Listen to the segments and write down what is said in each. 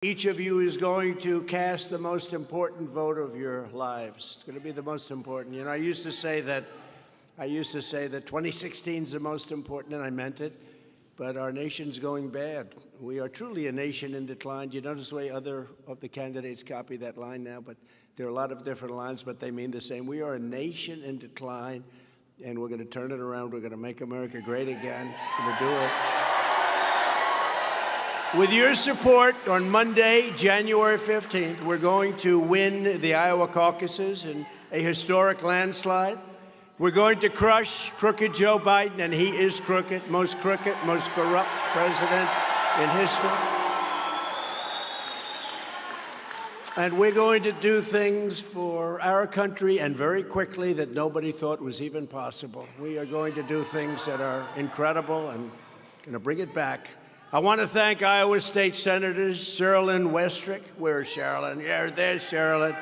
Each of you is going to cast the most important vote of your lives. It's going to be the most important. You know, I used to say that 2016 is the most important, and I meant it. But our nation's going bad. We are truly a nation in decline. You notice the way other of the candidates copy that line now, but there are a lot of different lines, but they mean the same. We are a nation in decline, and we're going to turn it around. We're going to make America great again. We're going to do it. With your support, on Monday, January 15th, we're going to win the Iowa caucuses in a historic landslide. We're going to crush crooked Joe Biden, and he is crooked, most corrupt president in history. And we're going to do things for our country, and very quickly, that nobody thought was even possible. We are going to do things that are incredible and going to bring it back. I want to thank Iowa State Senators Sherilyn Westrick. Where's Sherilyn? Yeah, there's Sherilyn.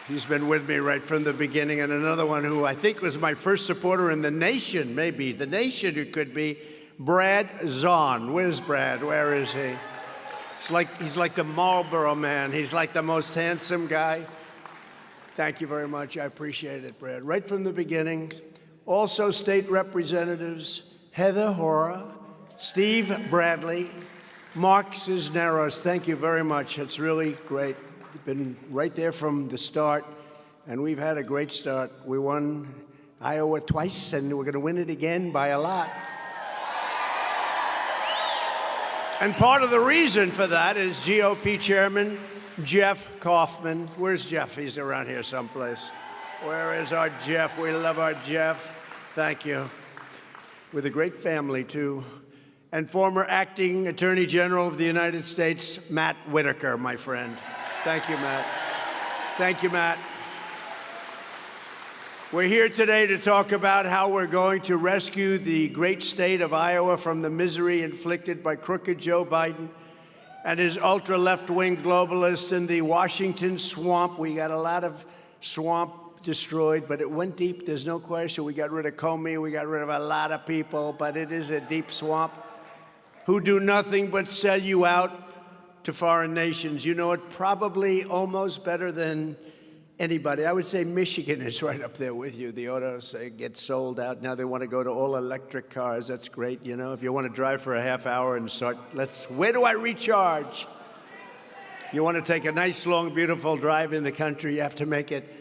He's been with me right from the beginning. And another one who I think was my first supporter in the nation, maybe the nation it could be, Brad Zahn. Where's Brad? Where is he? He's like the Marlboro Man. He's like the most handsome guy. Thank you very much. I appreciate it, Brad. Right from the beginning. Also, state representatives Heather Hora, Steve Bradley, Mark Cisneros. Thank you very much. It's really great. You've been right there from the start, and we've had a great start. We won Iowa twice, and we're going to win it again by a lot. And part of the reason for that is GOP Chairman Jeff Kaufman. Where's Jeff? He's around here someplace. Where is our Jeff? We love our Jeff. Thank you. With a great family, too. And former acting Attorney General of the United States, Matt Whitaker, my friend. Thank you, Matt. Thank you, Matt. We're here today to talk about how we're going to rescue the great state of Iowa from the misery inflicted by crooked Joe Biden and his ultra-left-wing globalists in the Washington swamp. We got a lot of swamp destroyed, but it went deep. There's no question. We got rid of Comey. We got rid of a lot of people, but it is a deep swamp who do nothing but sell you out to foreign nations. You know it probably almost better than anybody. I would say Michigan is right up there with you. The autos get sold out. Now they want to go to all electric cars. That's great. You know, if you want to drive for a half hour and start, where do I recharge? You want to take a nice, long, beautiful drive in the country, you have to make it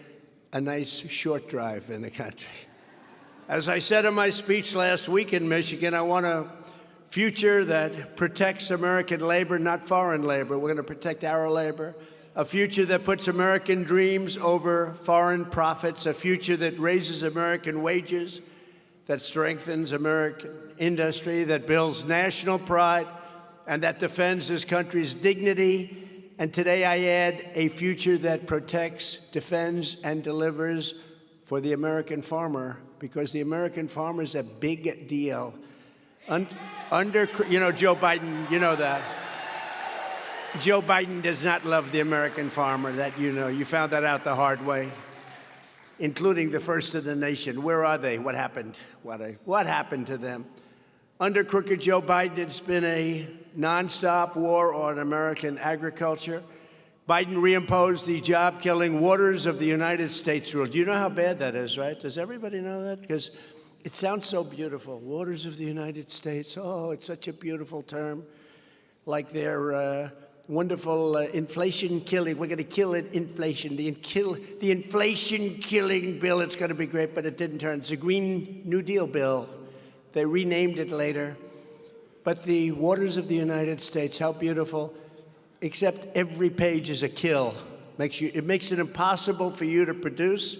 a nice short drive in the country. As I said in my speech last week in Michigan, I want a future that protects American labor, not foreign labor. We're going to protect our labor. A future that puts American dreams over foreign profits. A future that raises American wages, that strengthens American industry, that builds national pride, and that defends this country's dignity. And today I add a future that protects, defends, and delivers for the American farmer, because the American farmer is a big deal. You know, Joe Biden, you know that. Joe Biden does not love the American farmer, that you know. You found that out the hard way, including the first in the nation. Where are they? What happened? What happened to them? Under crooked Joe Biden, it's been a nonstop war on American agriculture. Biden reimposed the job-killing Waters of the United States rule. Do you know how bad that is, right? Does everybody know that? Because it sounds so beautiful. Waters of the United States. Oh, it's such a beautiful term. Like their wonderful inflation killing. We're going to kill it, inflation. The inflation killing bill. It's going to be great, but it didn't turn. It's a Green New Deal bill. They renamed it later. But the Waters of the United States, how beautiful. Except every page is a kill. It makes it impossible for you to produce,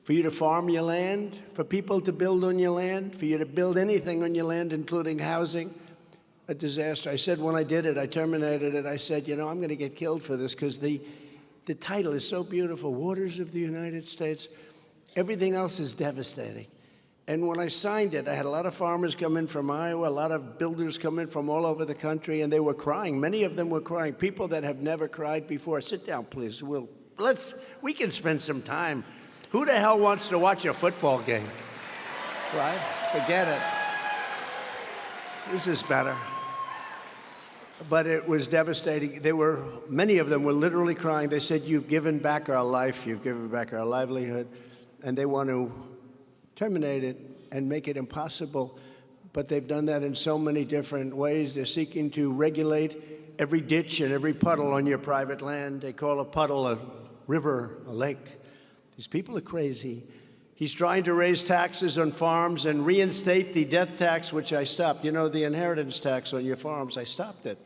for you to farm your land, for people to build on your land, for you to build anything on your land, including housing. A disaster. I said when I did it, I terminated it. I said, you know, I'm going to get killed for this because the title is so beautiful, Waters of the United States. Everything else is devastating. And when I signed it, I had a lot of farmers come in from Iowa, a lot of builders come in from all over the country, and they were crying. Many of them were crying. People that have never cried before. Sit down, please. We can spend some time. Who the hell wants to watch a football game? Right? Forget it. This is better. but it was devastating. Many of them were literally crying. They said, "You've given back our life, you've given back our livelihood," and they want to terminate it and make it impossible. But they've done that in so many different ways. They're seeking to regulate every ditch and every puddle on your private land. They call a puddle a river, a lake. These people are crazy. He's trying to raise taxes on farms and reinstate the death tax, which I stopped. You know, the inheritance tax on your farms, I stopped it.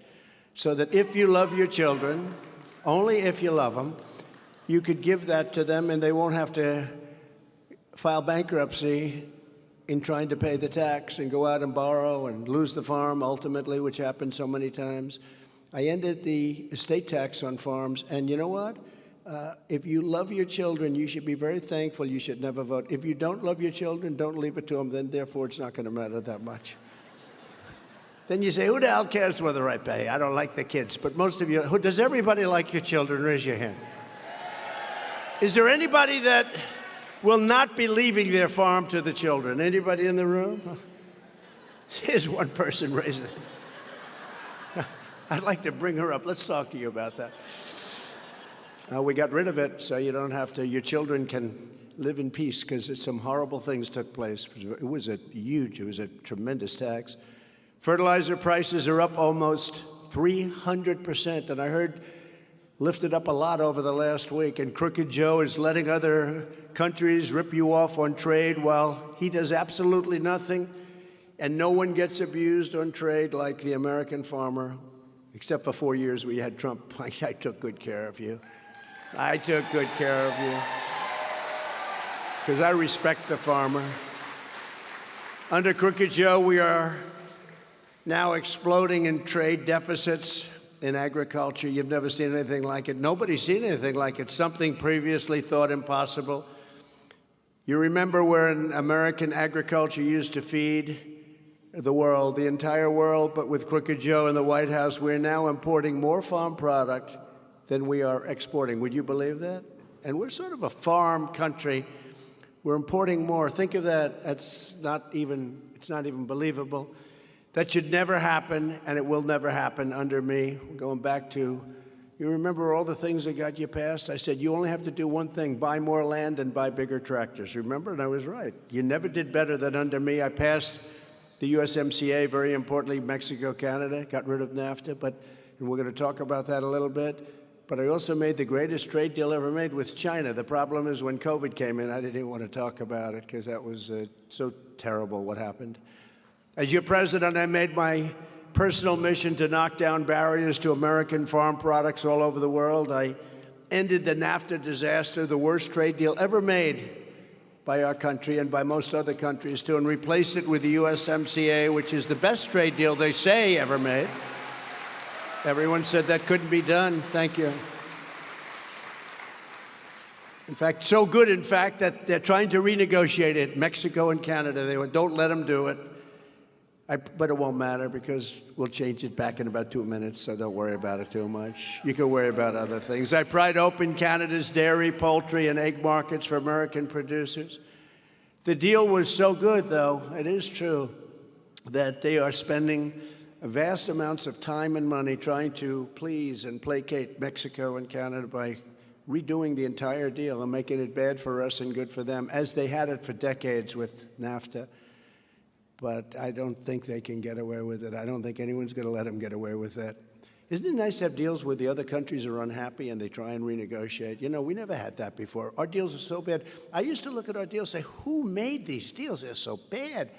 So that if you love your children, only if you love them, you could give that to them and they won't have to file bankruptcy in trying to pay the tax and go out and borrow and lose the farm ultimately, which happens so many times. I ended the estate tax on farms, and you know what? If you love your children, you should be very thankful. You should never vote. If you don't love your children, don't leave it to them. Then, therefore, it's not going to matter that much. Then you say, who the hell cares whether I pay? I don't like the kids. But most of you, does everybody like your children? Raise your hand. Is there anybody that will not be leaving their farm to the children? Anybody in the room? Here's one person raising it. I'd like to bring her up. Let's talk to you about that. We got rid of it so you don't have to, your children can live in peace because some horrible things took place. It was a tremendous tax. Fertilizer prices are up almost 300%, and I heard lifted up a lot over the last week, and Crooked Joe is letting other countries rip you off on trade while he does absolutely nothing, and no one gets abused on trade like the American farmer, except for 4 years we had Trump. I took good care of you. I took good care of you because I respect the farmer. Under Crooked Joe, we are now exploding in trade deficits in agriculture. You've never seen anything like it. Nobody's seen anything like it. Something previously thought impossible. You remember where American agriculture used to feed the world, the entire world, but with Crooked Joe in the White House, we're now importing more farm product than we are exporting. Would you believe that? And we're sort of a farm country. We're importing more. Think of that. It's not even believable. That should never happen, and it will never happen under me. Going back to, you remember all the things that got you passed? I said, you only have to do one thing, buy more land and buy bigger tractors. Remember? And I was right. You never did better than under me. I passed the USMCA, very importantly, Mexico, Canada, got rid of NAFTA, and we're going to talk about that a little bit. But I also made the greatest trade deal ever made with China. The problem is when COVID came in, I didn't want to talk about it because that was so terrible what happened. As your president, I made my personal mission to knock down barriers to American farm products all over the world. I ended the NAFTA disaster, the worst trade deal ever made by our country and by most other countries too, and replaced it with the USMCA, which is the best trade deal they say ever made. Everyone said that couldn't be done. Thank you. In fact, so good, in fact, that they're trying to renegotiate it. Mexico and Canada, they went, don't let them do it. But it won't matter because we'll change it back in about 2 minutes, so don't worry about it too much. You can worry about other things. I pried open Canada's dairy, poultry, and egg markets for American producers. The deal was so good, though, it is true, that they are spending vast amounts of time and money trying to please and placate Mexico and Canada by redoing the entire deal and making it bad for us and good for them, as they had it for decades with NAFTA. But I don't think they can get away with it. I don't think anyone's going to let them get away with that. Isn't it nice to have deals where the other countries are unhappy and they try and renegotiate? You know, we never had that before. Our deals are so bad. I used to look at our deals and say, who made these deals? They're so bad.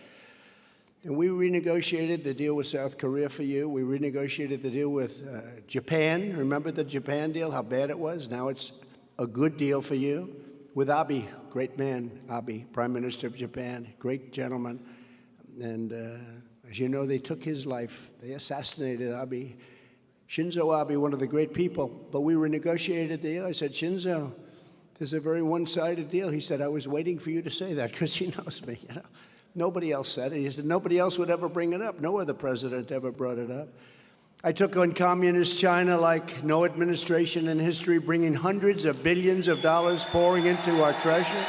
And we renegotiated the deal with South Korea for you. We renegotiated the deal with Japan. Remember the Japan deal, how bad it was? Now it's a good deal for you. With Abe, great man, Abe, Prime Minister of Japan, great gentleman. And as you know, they took his life. They assassinated Abe. Shinzo Abe, one of the great people. But we renegotiated the deal. I said, Shinzo, this is a very one-sided deal. He said, I was waiting for you to say that because he knows me, you know. Nobody else said it. He said nobody else would ever bring it up. No other president ever brought it up. I took on communist China like no administration in history, bringing hundreds of billions of dollars pouring into our treasury,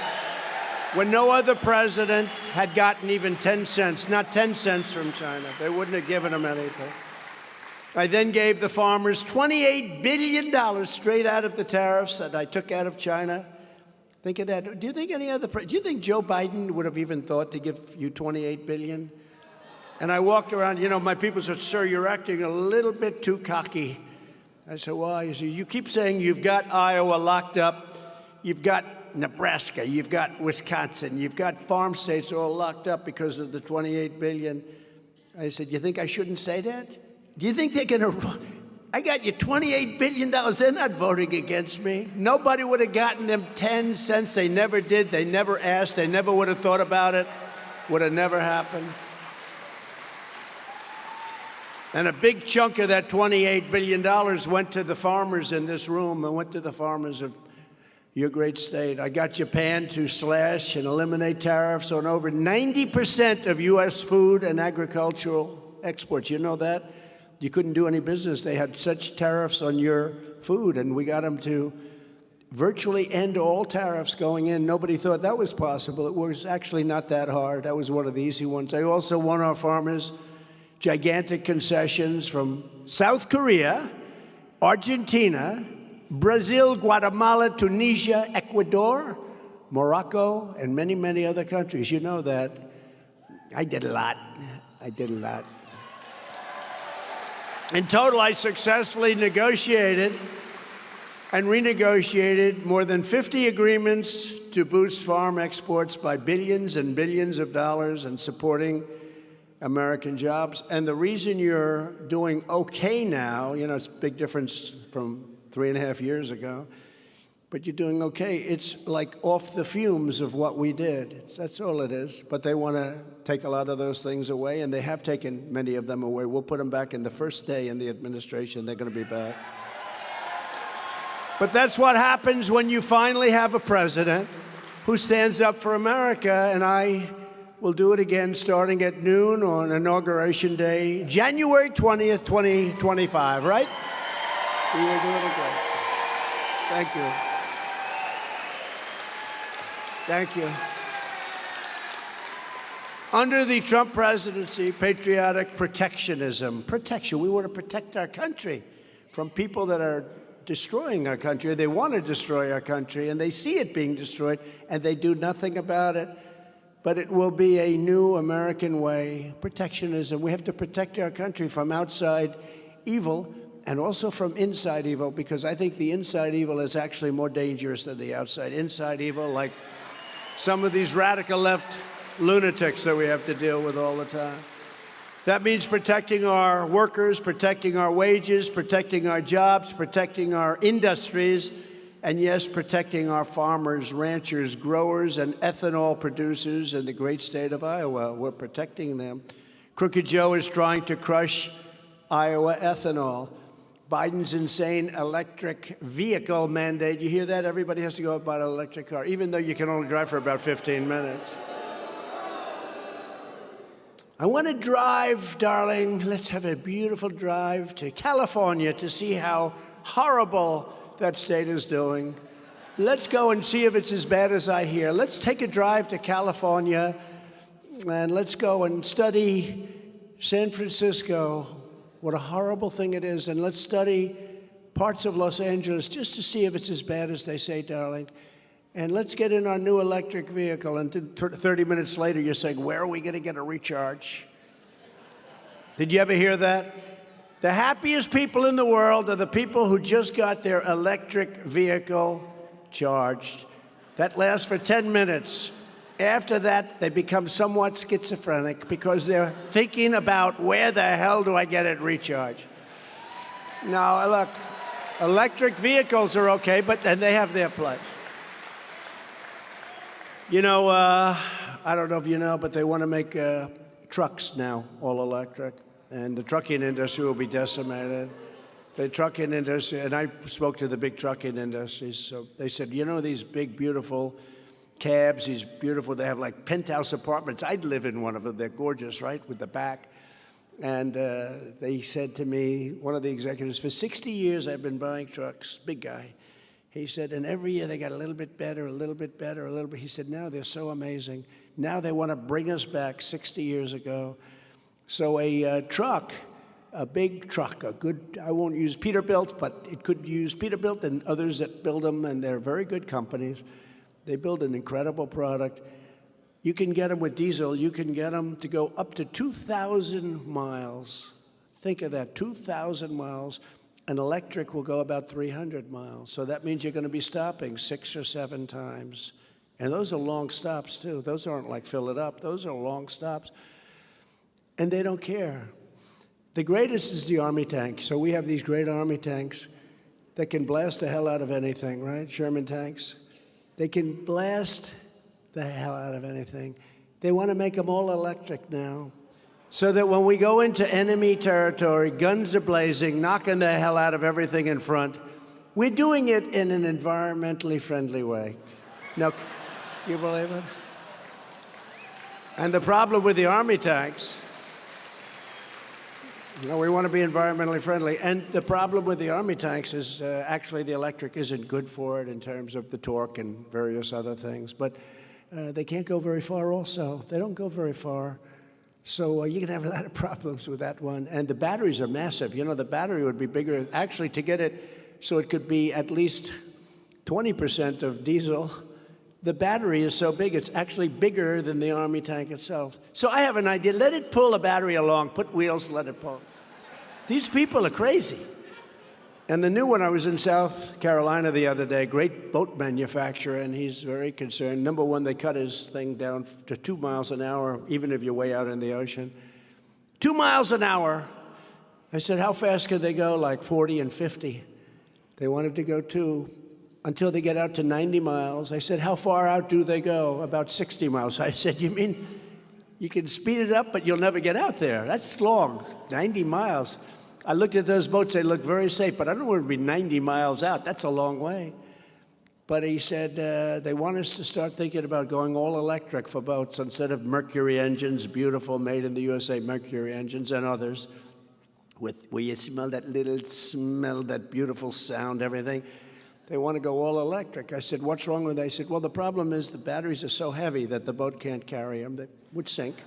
when no other president had gotten even 10 cents, not 10 cents from China. They wouldn't have given them anything. I then gave the farmers $28 billion straight out of the tariffs that I took out of China. Think of that. Do you think do you think Joe Biden would have even thought to give you $28 billion? And I walked around, you know, my people said, sir, you're acting a little bit too cocky. I said, why? He said, you keep saying you've got Iowa locked up, you've got Nebraska, you've got Wisconsin, you've got farm states all locked up because of the $28 billion. I said, you think I shouldn't say that? Do you think they're going to... I got you $28 billion. They're not voting against me. Nobody would have gotten them 10 cents. They never did. They never asked. They never would have thought about it. Would have never happened. And a big chunk of that $28 billion went to the farmers in this room and went to the farmers of your great state. I got Japan to slash and eliminate tariffs on over 90% of U.S. food and agricultural exports. You know that? You couldn't do any business. They had such tariffs on your food, and we got them to virtually end all tariffs going in. Nobody thought that was possible. It was actually not that hard. That was one of the easy ones. I also won our farmers gigantic concessions from South Korea, Argentina, Brazil, Guatemala, Tunisia, Ecuador, Morocco, and many, many other countries. You know that. I did a lot. I did a lot. In total, I successfully negotiated and renegotiated more than 50 agreements to boost farm exports by billions and billions of dollars and supporting American jobs. And the reason you're doing okay now, you know, it's a big difference from 3.5 years ago, but you're doing okay. It's like off the fumes of what we did. That's all it is. But they want to take a lot of those things away, and they have taken many of them away. We'll put them back in the first day in the administration. They're going to be back. But that's what happens when you finally have a president who stands up for America, and I will do it again starting at noon on Inauguration Day, January 20th, 2025, right? We will do it again. Thank you. Thank you. Under the Trump presidency, patriotic protectionism, protection. We want to protect our country from people that are destroying our country. They want to destroy our country, and they see it being destroyed, and they do nothing about it. But it will be a new American way, protectionism. We have to protect our country from outside evil and also from inside evil, because I think the inside evil is actually more dangerous than the outside. Inside evil, like some of these radical left lunatics that we have to deal with all the time. That means protecting our workers, protecting our wages, protecting our jobs, protecting our industries, and yes, protecting our farmers, ranchers, growers, and ethanol producers in the great state of Iowa. We're protecting them. Crooked Joe is trying to crush Iowa ethanol. Biden's insane electric vehicle mandate. You hear that? Everybody has to go buy an electric car, even though you can only drive for about 15 minutes. I want to drive, darling. Let's have a beautiful drive to California to see how horrible that state is doing. Let's go and see if it's as bad as I hear. Let's take a drive to California, and let's go and study San Francisco, what a horrible thing it is, and let's study parts of Los Angeles just to see if it's as bad as they say, darling. And let's get in our new electric vehicle, and 30 minutes later you're saying, where are we going to get a recharge? Did you ever hear that? The happiest people in the world are the people who just got their electric vehicle charged. That lasts for 10 minutes. After that, they become somewhat schizophrenic because they're thinking about where the hell do I get it recharged? Now, look, electric vehicles are okay, but then they have their place. You know, I don't know if you know, but they want to make trucks now all electric, and the trucking industry will be decimated. The trucking industry, and I spoke to the big trucking industries, so they said, you know, these big, beautiful cabs, these beautiful, they have like penthouse apartments. I'd live in one of them. They're gorgeous, right, with the back. And they said to me, one of the executives, for 60 years I've been buying trucks, big guy. He said, and every year they got a little bit better, a little bit better, a little bit. He said, now they're so amazing. Now they want to bring us back 60 years ago. So a truck a big truck, a good, I won't use Peterbilt, but it could use Peterbilt and others that build them, and they're very good companies. They build an incredible product. You can get them with diesel, you can get them to go up to 2,000 miles. Think of that, 2,000 miles. An electric will go about 300 miles. So that means you're going to be stopping 6 or 7 times. And those are long stops, too. Those aren't like fill it up. Those are long stops. And they don't care. The greatest is the Army tank. So we have these great Army tanks that can blast the hell out of anything, right? Sherman tanks. They can blast the hell out of anything. They want to make them all electric now, so that when we go into enemy territory, guns are blazing, knocking the hell out of everything in front, we're doing it in an environmentally friendly way. Now, can you believe it? And the problem with the Army tanks, we want to be environmentally friendly. And the problem with the Army tanks is actually the electric isn't good for it in terms of the torque and various other things. But they can't go very far also. They don't go very far. So you can have a lot of problems with that one. And the batteries are massive. You know, the battery would be bigger. Actually, to get it so it could be at least 20% of diesel, the battery is so big, it's actually bigger than the Army tank itself. So I have an idea. Let it pull a battery along. Put wheels, let it pull. These people are crazy. And the new one, I was in South Carolina the other day, great boat manufacturer, and he's very concerned. Number one, they cut his thing down to 2 miles an hour, even if you're way out in the ocean. 2 miles an hour. I said, how fast could they go? Like 40 and 50. They wanted to go 2 until they get out to 90 miles. I said, how far out do they go? About 60 miles. I said, you mean you can speed it up, but you'll never get out there? That's long, 90 miles. I looked at those boats, they looked very safe, but I don't know where it would be 90 miles out. That's a long way. But he said they want us to start thinking about going all electric for boats instead of Mercury engines, beautiful, made in the USA Mercury engines and others, where you smell that little smell, that beautiful sound, everything. They want to go all electric. I said, what's wrong with that? He said, well, the problem is the batteries are so heavy that the boat can't carry them. They would sink.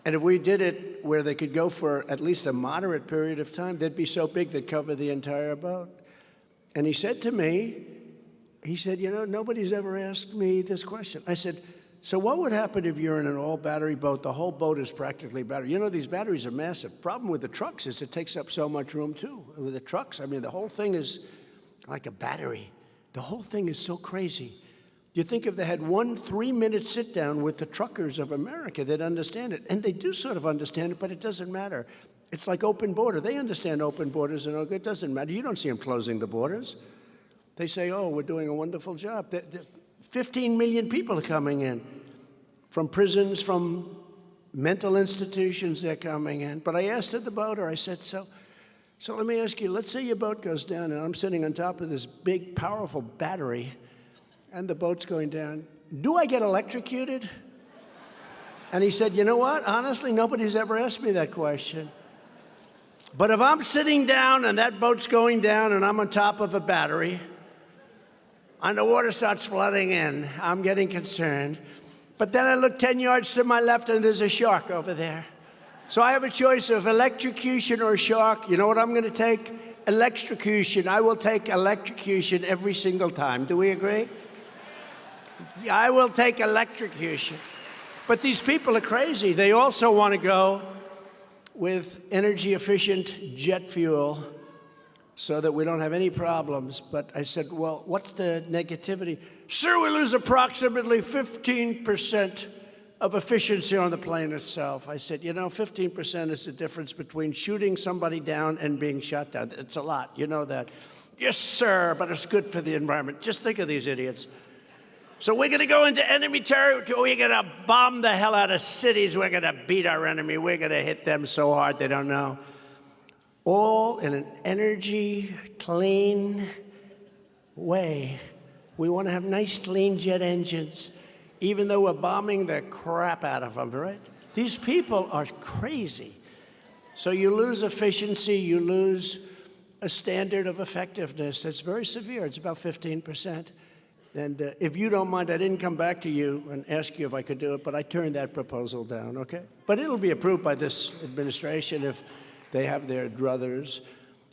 And if we did it where they could go for at least a moderate period of time, they'd be so big they'd cover the entire boat. And he said to me, he said, you know, nobody's ever asked me this question. I said, so what would happen if you're in an all-battery boat? The whole boat is practically battery. You know, these batteries are massive. Problem with the trucks is it takes up so much room, too. With the trucks, I mean, the whole thing is like a battery. The whole thing is so crazy. You think if they had 1 3-minute sit-down with the truckers of America, they'd understand it. And they do sort of understand it, but it doesn't matter. It's like open border. They understand open borders, and it doesn't matter. You don't see them closing the borders. They say, oh, we're doing a wonderful job. 15 million people are coming in. From prisons, from mental institutions, they're coming in. But I asked the boater, I said, so let me ask you, let's say your boat goes down, and I'm sitting on top of this big, powerful battery, and the boat's going down. Do I get electrocuted? And he said, you know what? Honestly, nobody's ever asked me that question. But if I'm sitting down and that boat's going down and I'm on top of a battery and the water starts flooding in, I'm getting concerned. But then I look 10 yards to my left and there's a shark over there. So I have a choice of electrocution or shark. You know what I'm going to take? Electrocution. I will take electrocution every single time. Do we agree? I will take electrocution. But these people are crazy. They also want to go with energy-efficient jet fuel so that we don't have any problems. But I said, well, what's the negativity? Sir, we lose approximately 15% of efficiency on the plane itself. I said, you know, 15% is the difference between shooting somebody down and being shot down. It's a lot. You know that. Yes, sir, but it's good for the environment. Just think of these idiots. So we're going to go into enemy territory. We're going to bomb the hell out of cities. We're going to beat our enemy. We're going to hit them so hard they don't know. All in an energy, clean way. We want to have nice, clean jet engines, even though we're bombing the crap out of them, right? These people are crazy. So you lose efficiency. You lose a standard of effectiveness that's very severe. It's about 15%. And if you don't mind, I didn't come back to you and ask you if I could do it, but I turned that proposal down, okay? But it'll be approved by this administration if they have their druthers.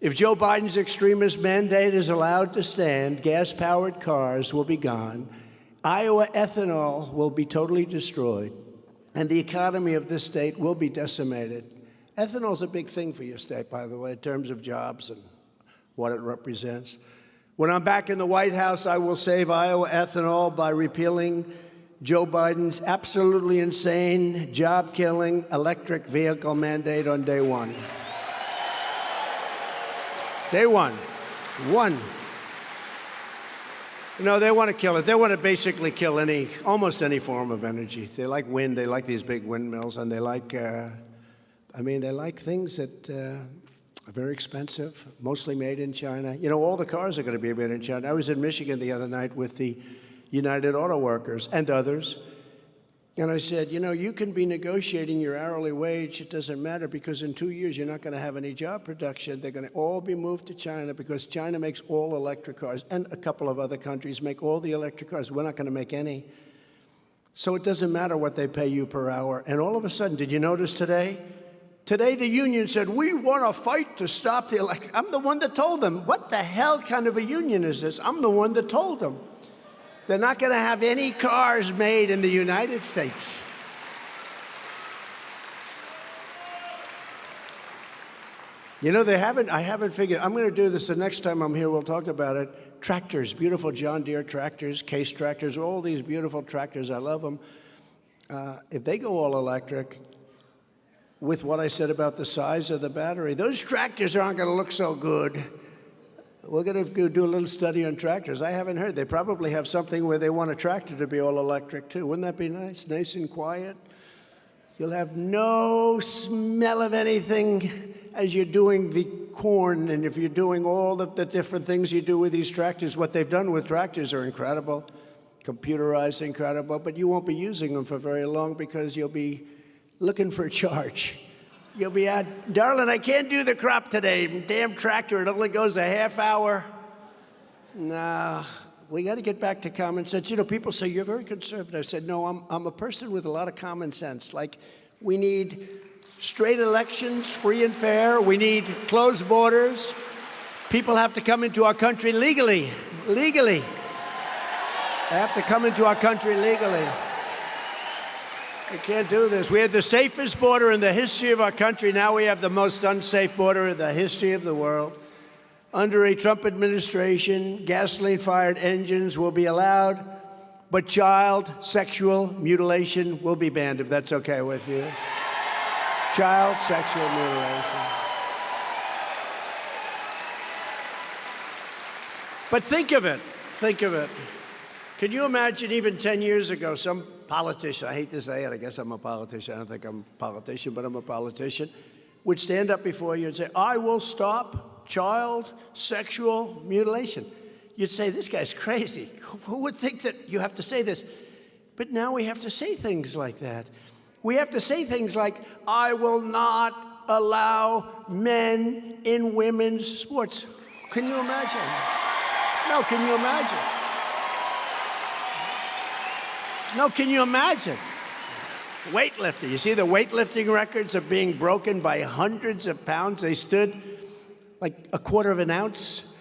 If Joe Biden's extremist mandate is allowed to stand, gas-powered cars will be gone, Iowa ethanol will be totally destroyed, and the economy of this state will be decimated. Ethanol is a big thing for your state, by the way, in terms of jobs and what it represents. When I'm back in the White House, I will save Iowa ethanol by repealing Joe Biden's absolutely insane, job-killing electric vehicle mandate on day one. Day one. One. No, they want to kill it. They want to basically kill almost any form of energy. They like wind. They like these big windmills, and they like, they like things that are very expensive, mostly made in China. You know, all the cars are going to be made in China. I was in Michigan the other night with the United Auto Workers and others, and I said, you know, you can be negotiating your hourly wage. It doesn't matter, because in 2 years, you're not going to have any job production. They're going to all be moved to China, because China makes all electric cars, and a couple of other countries make all the electric cars. We're not going to make any. So it doesn't matter what they pay you per hour. And all of a sudden, did you notice today? Today, the union said, we want to fight to stop the election. I'm the one that told them. What the hell kind of a union is this? I'm the one that told them. They're not going to have any cars made in the United States. You know, I haven't figured, I'm going to do this the next time I'm here, we'll talk about it. Tractors, beautiful John Deere tractors, Case tractors, all these beautiful tractors, I love them. If they go all electric, with what I said about the size of the battery, those tractors aren't going to look so good. We're going to do a little study on tractors. I haven't heard. They probably have something where they want a tractor to be all electric, too. Wouldn't that be nice? Nice and quiet. You'll have no smell of anything as you're doing the corn, and if you're doing all of the different things you do with these tractors. What they've done with tractors are incredible, computerized, incredible, but you won't be using them for very long, because you'll be looking for a charge. You'll be out, darling, I can't do the crop today. Damn tractor, it only goes a half hour. No, we got to get back to common sense. You know, people say, you're very conservative. I said, no, I'm a person with a lot of common sense. Like, we need straight elections, free and fair. We need closed borders. People have to come into our country legally. Legally. They have to come into our country legally. We can't do this. We had the safest border in the history of our country. Now we have the most unsafe border in the history of the world. Under a Trump administration, gasoline-fired engines will be allowed, but child sexual mutilation will be banned, if that's okay with you. Child sexual mutilation. But think of it. Think of it. Can you imagine even 10 years ago, some politician, I hate to say it, I guess I'm a politician, I don't think I'm a politician, but I'm a politician, would stand up before you and say, I will stop child sexual mutilation. You'd say, this guy's crazy. Who would think that you have to say this? But now we have to say things like that. We have to say things like, I will not allow men in women's sports. Can you imagine? No, can you imagine? No, can you imagine? Weightlifting. You see the weightlifting records are being broken by hundreds of pounds. They stood like a quarter of an ounce,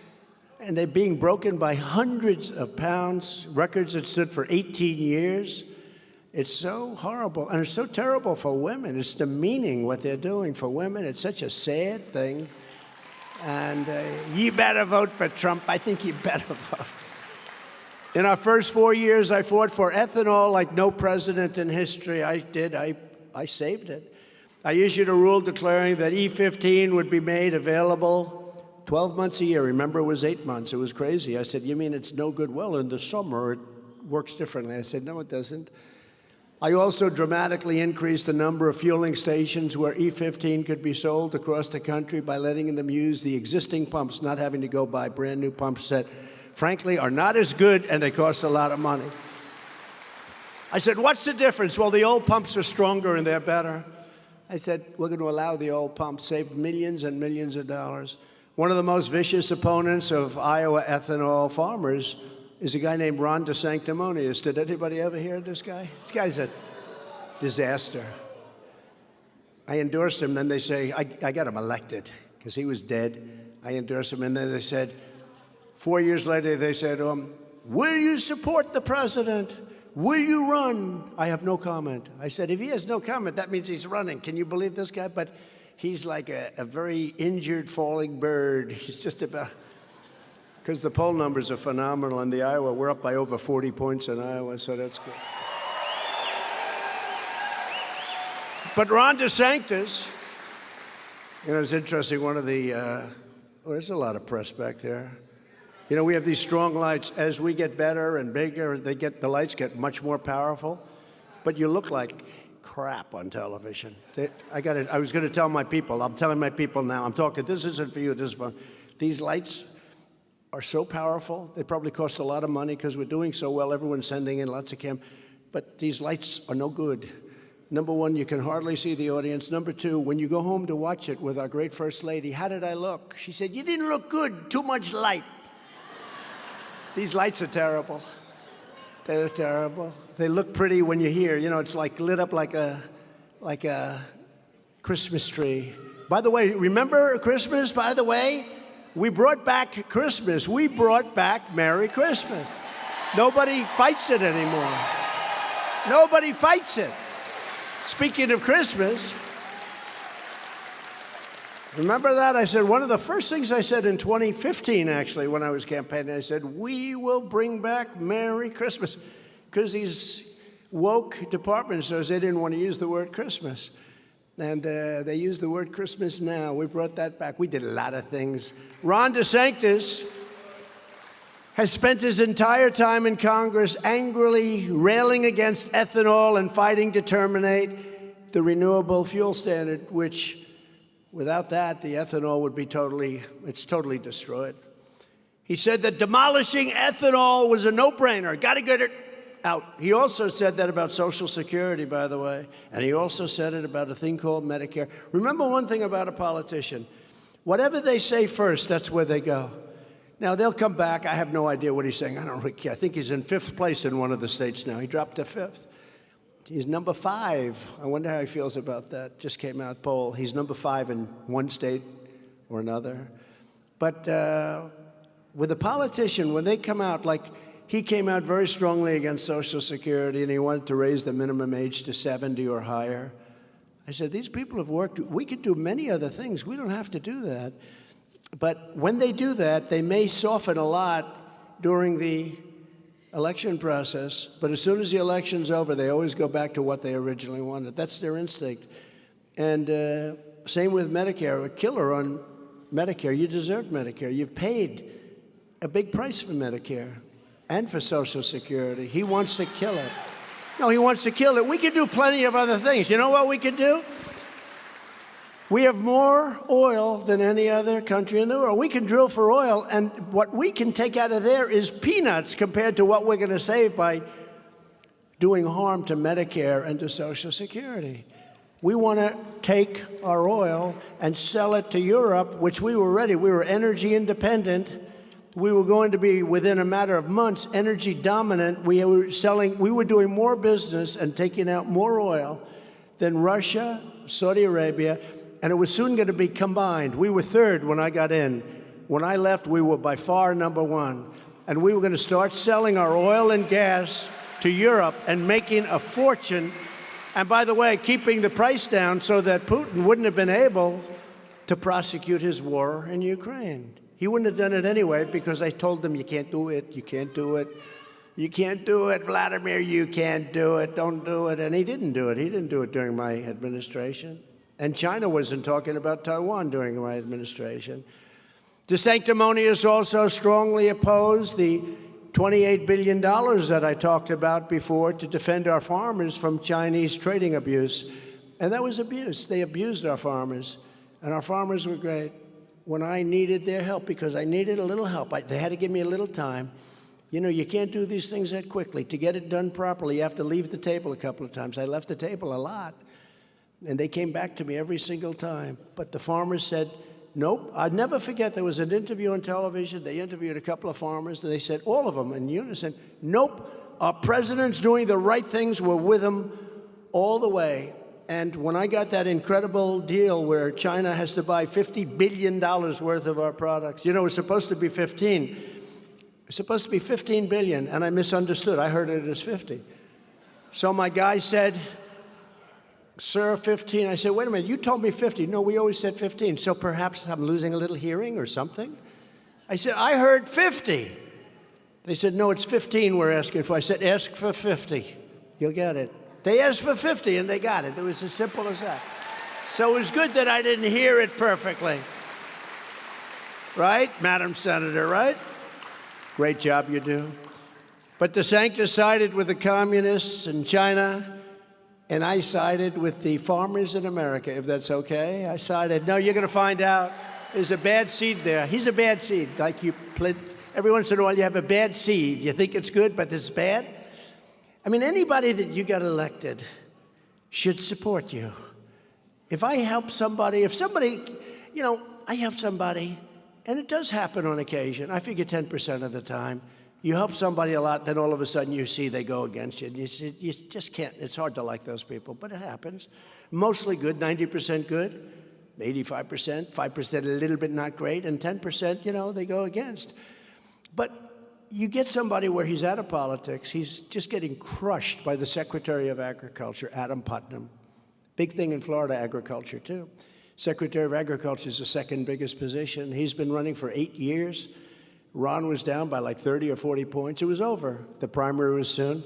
and they're being broken by hundreds of pounds, records that stood for 18 years. It's so horrible, and it's so terrible for women. It's demeaning what they're doing for women. It's such a sad thing. And you better vote for Trump. I think you better vote. In our first 4 years, I fought for ethanol like no president in history. I did. I saved it. I issued a rule declaring that E15 would be made available 12 months a year. Remember, it was 8 months. It was crazy. I said, you mean it's no good? Well, in the summer, it works differently. I said, no, it doesn't. I also dramatically increased the number of fueling stations where E15 could be sold across the country by letting them use the existing pumps, not having to go buy brand new pumps that, frankly, are not as good and they cost a lot of money. I said, what's the difference? Well, the old pumps are stronger and they're better. I said, we're going to allow the old pumps, save millions and millions of dollars. One of the most vicious opponents of Iowa ethanol farmers is a guy named Ron DeSanctimonious. Did anybody ever hear of this guy? This guy's a disaster. I endorsed him, then they say, I got him elected because he was dead. I endorsed him, and then they said, 4 years later, they said, will you support the president? Will you run? I have no comment. I said, if he has no comment, that means he's running. Can you believe this guy? But he's like a very injured falling bird. He's just about, because the poll numbers are phenomenal in the Iowa. We're up by over 40 points in Iowa, so that's good. But Ron DeSantis, you know, it's interesting, one of the, there's a lot of press back there. You know, we have these strong lights. As we get better and bigger, the lights get much more powerful, but you look like crap on television. I was going to tell my people, I'm telling my people now, I'm talking, this isn't for you, this is for, these lights are so powerful, they probably cost a lot of money because we're doing so well, everyone's sending in lots of but these lights are no good. Number one, you can hardly see the audience. Number two, when you go home to watch it with our great First Lady, how did I look? She said, you didn't look good, too much light. These lights are terrible. They're terrible. They look pretty when you're here. You know, it's like lit up like a Christmas tree. By the way, remember Christmas, by the way? We brought back Christmas. We brought back Merry Christmas. Nobody fights it anymore. Nobody fights it. Speaking of Christmas, remember that? I said, one of the first things I said in 2015, actually, when I was campaigning, I said, we will bring back Merry Christmas. Because these woke department stores, they didn't want to use the word Christmas. And they use the word Christmas now. We brought that back. We did a lot of things. Ron DeSantis has spent his entire time in Congress angrily railing against ethanol and fighting to terminate the renewable fuel standard, which without that, the ethanol would be it's totally destroyed. He said that demolishing ethanol was a no-brainer. Got to get it out. He also said that about Social Security, by the way, and he also said it about a thing called Medicare. Remember one thing about a politician. Whatever they say first, that's where they go. Now, they'll come back. I have no idea what he's saying. I don't really care. I think he's in 5th place in one of the states now. He dropped to 5th. He's number 5. I wonder how he feels about that. Just came out poll. He's number 5 in one state or another. But with a politician, when they come out, like he came out very strongly against Social Security, and he wanted to raise the minimum age to 70 or higher. I said, these people have worked. We could do many other things. We don't have to do that. But when they do that, they may soften a lot during the election process. But as soon as the election's over, they always go back to what they originally wanted. That's their instinct. And same with Medicare. A killer on Medicare. You deserve Medicare. You've paid a big price for Medicare and for Social Security. He wants to kill it. No, he wants to kill it. We could do plenty of other things. You know what we could do? We have more oil than any other country in the world. We can drill for oil, and what we can take out of there is peanuts compared to what we're going to save by doing harm to Medicare and to Social Security. We want to take our oil and sell it to Europe, which we were ready. We were energy independent. We were going to be, within a matter of months, energy dominant. We were doing more business and taking out more oil than Russia, Saudi Arabia, and it was soon going to be combined. We were 3rd when I got in. When I left, we were by far number 1. And we were going to start selling our oil and gas to Europe and making a fortune. And by the way, keeping the price down so that Putin wouldn't have been able to prosecute his war in Ukraine. He wouldn't have done it anyway because I told him, you can't do it, you can't do it. You can't do it, Vladimir, you can't do it, don't do it. And he didn't do it. He didn't do it during my administration. And China wasn't talking about Taiwan during my administration. DeSanctimonious also strongly opposed the $28 billion that I talked about before to defend our farmers from Chinese trading abuse. And that was abuse. They abused our farmers. And our farmers were great. When I needed their help, because I needed a little help, they had to give me a little time. You know, you can't do these things that quickly. To get it done properly, you have to leave the table a couple of times. I left the table a lot. And they came back to me every single time. But the farmers said, Nope. I'd never forget, there was an interview on television. They interviewed a couple of farmers, and they said, all of them in unison, nope, our president's doing the right things. We're with him all the way. And when I got that incredible deal where China has to buy $50 billion worth of our products, you know, it's supposed to be 15. It's supposed to be 15 billion, and I misunderstood. I heard it as 50. So my guy said, sir, 15. I said, wait a minute, you told me 50. No, we always said 15. So perhaps I'm losing a little hearing or something? I said, I heard 50. They said, no, it's 15 we're asking for. I said, ask for 50. You'll get it. They asked for 50, and they got it. It was as simple as that. So it was good that I didn't hear it perfectly. Right, Madam Senator, right? Great job you do. But DeSantis sided with the communists in China, and I sided with the farmers in America, if that's okay. I sided, no, you're going to find out. There's a bad seed there. He's a bad seed. Like you played, every once in a while you have a bad seed. You think it's good, but it's bad. I mean, anybody that you got elected should support you. If I help somebody, if somebody, you know, I help somebody, and it does happen on occasion. I figure 10% of the time. You help somebody a lot, then all of a sudden you see they go against you. And you just can't, it's hard to like those people, but it happens. Mostly good, 90% good, 85%, 5% a little bit not great, and 10%, you know, they go against. But you get somebody where he's out of politics, he's just getting crushed by the Secretary of Agriculture, Adam Putnam. Big thing in Florida, agriculture too. Secretary of Agriculture is the second biggest position. He's been running for 8 years. Ron was down by like 30 or 40 points. It was over. The primary was soon.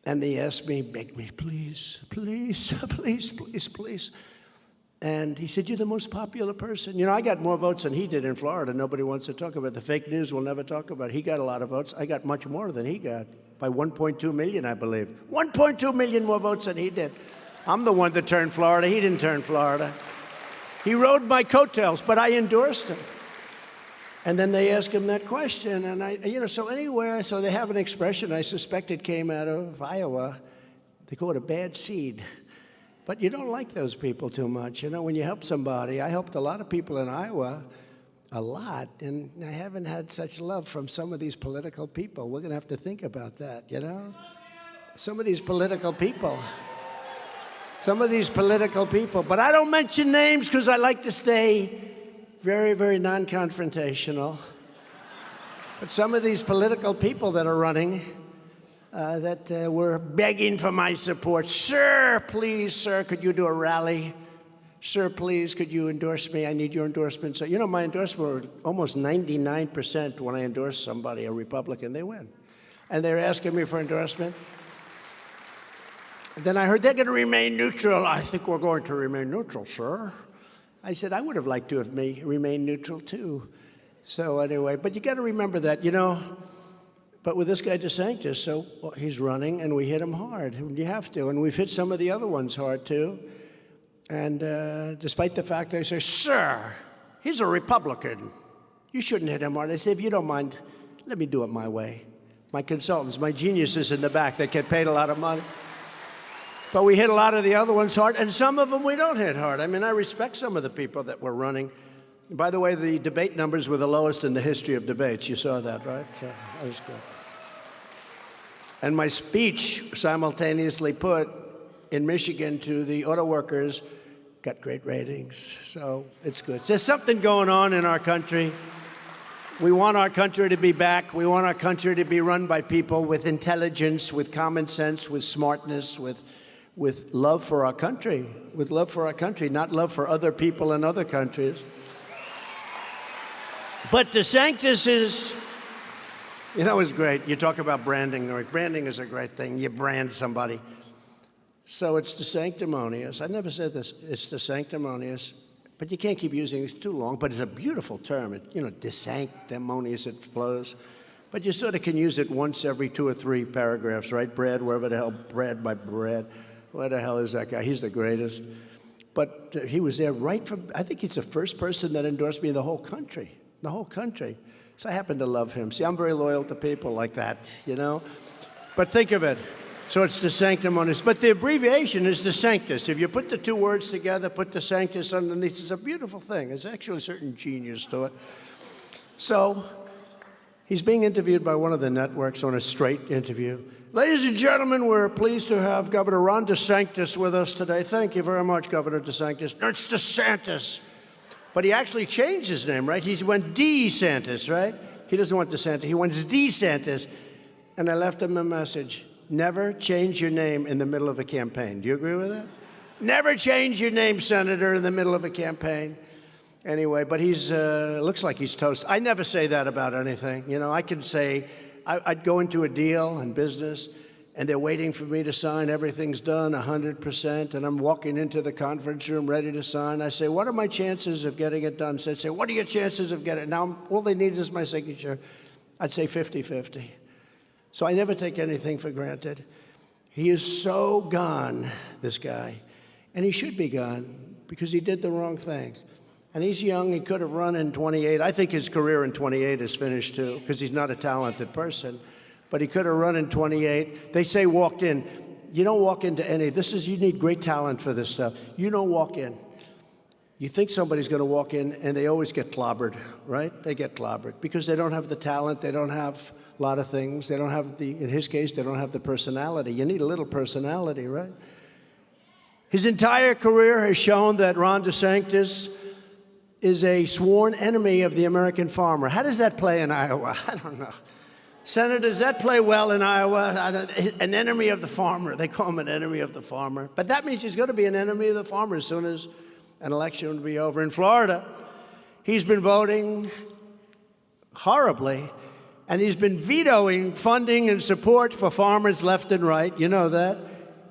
And he asked me, begged me, please, please, please, please, please. And he said, you're the most popular person. You know, I got more votes than he did in Florida. Nobody wants to talk about it. The fake news will never talk about it. He got a lot of votes. I got much more than he got, by 1.2 million, I believe. 1.2 million more votes than he did. I'm the one that turned Florida. He didn't turn Florida. He rode my coattails, but I endorsed him. And then they ask him that question, and so they have an expression, I suspect it came out of Iowa. They call it a bad seed. But you don't like those people too much. You know, when you help somebody, I helped a lot of people in Iowa, a lot, and I haven't had such love from some of these political people. We're going to have to think about that, you know? Some of these political people. But I don't mention names because I like to stay very, very non-confrontational. But some of these political people that are running, that were begging for my support. Sir, please, sir, could you do a rally? Sir, please, could you endorse me? I need your endorsement. So, you know, my endorsement were almost 99% when I endorse somebody, a Republican, they win. And they're asking me for endorsement. Then I heard they're going to remain neutral. I think we're going to remain neutral, sir. I said, I would have liked to have remained neutral, too. So anyway, but you got to remember that, you know. But with this guy DeSantis, so he's running, and we hit him hard. You have to. And we've hit some of the other ones hard, too. And despite the fact they say, sir, he's a Republican. You shouldn't hit him hard. I say, if you don't mind, let me do it my way. My consultants, my geniuses in the back, they get paid a lot of money. But we hit a lot of the other ones hard, and some of them we don't hit hard. I mean, I respect some of the people that were running. By the way, the debate numbers were the lowest in the history of debates. You saw that, right? So that was good. And my speech, simultaneously put in Michigan to the auto workers, got great ratings. So it's good. There's something going on in our country. We want our country to be back. We want our country to be run by people with intelligence, with common sense, with smartness, with love for our country, not love for other people in other countries. But DeSantis is, you know, is great. You talk about branding. Branding is a great thing. You brand somebody. So it's DeSanctimonious. I never said this. It's DeSanctimonious. But you can't keep using it. It's too long. But it's a beautiful term. It, you know, DeSanctimonious, it flows. But you sort of can use it once every 2 or 3 paragraphs, right? Brad, wherever the hell, Brad, my Brad. Where the hell is that guy? He's the greatest. But he was there right from, I think he's the first person that endorsed me in the whole country. The whole country. So I happen to love him. See, I'm very loyal to people like that, you know? But think of it. So it's De Sanctimonious. But the abbreviation is De Sanctus. If you put the two words together, put De Sanctus underneath, it's a beautiful thing. There's actually a certain genius to it. So he's being interviewed by one of the networks on a straight interview. Ladies and gentlemen, we're pleased to have Governor Ron DeSantis with us today. Thank you very much, Governor DeSantis. No, it's DeSantis. But he actually changed his name, right? He went DeSantis, right? He doesn't want DeSantis. He wants DeSantis. And I left him a message. Never change your name in the middle of a campaign. Do you agree with that? Never change your name, Senator, in the middle of a campaign. Anyway, but he's looks like he's toast. I never say that about anything. You know, I could say, I'd go into a deal in business, and they're waiting for me to sign. Everything's done 100%, and I'm walking into the conference room ready to sign. I say, what are my chances of getting it done? So I'd say, what are your chances of getting it? Now, all they need is my signature. I'd say 50-50. So I never take anything for granted. He is so gone, this guy. And he should be gone because he did the wrong things. And he's young. He could have run in 28. I think his career in 28 is finished, too, because he's not a talented person. But he could have run in 28. They say walked in. You don't walk into any. You need great talent for this stuff. You don't walk in. You think somebody's going to walk in, and they always get clobbered, right? They get clobbered because they don't have the talent. They don't have a lot of things. They don't have in his case, they don't have the personality. You need a little personality, right? His entire career has shown that Ron DeSantis is a sworn enemy of the American farmer. How does that play in Iowa? I don't know. Senator, does that play well in Iowa? An enemy of the farmer. They call him an enemy of the farmer. But that means he's going to be an enemy of the farmer as soon as an election will be over. In Florida, he's been voting horribly, and he's been vetoing funding and support for farmers left and right. You know that.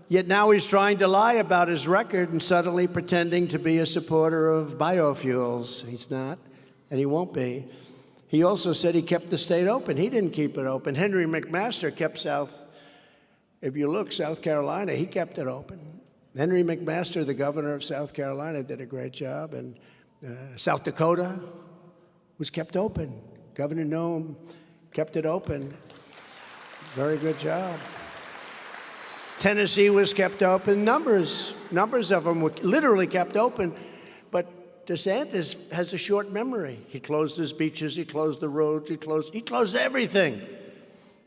Yet now he's trying to lie about his record and suddenly pretending to be a supporter of biofuels. He's not, and he won't be. He also said he kept the state open. He didn't keep it open. Henry McMaster kept if you look, South Carolina, he kept it open. Henry McMaster, the governor of South Carolina, did a great job. And South Dakota was kept open. Governor Nome kept it open. Very good job. Tennessee was kept open. Numbers of them were literally kept open. But DeSantis has a short memory. He closed his beaches, he closed the roads, he closed everything.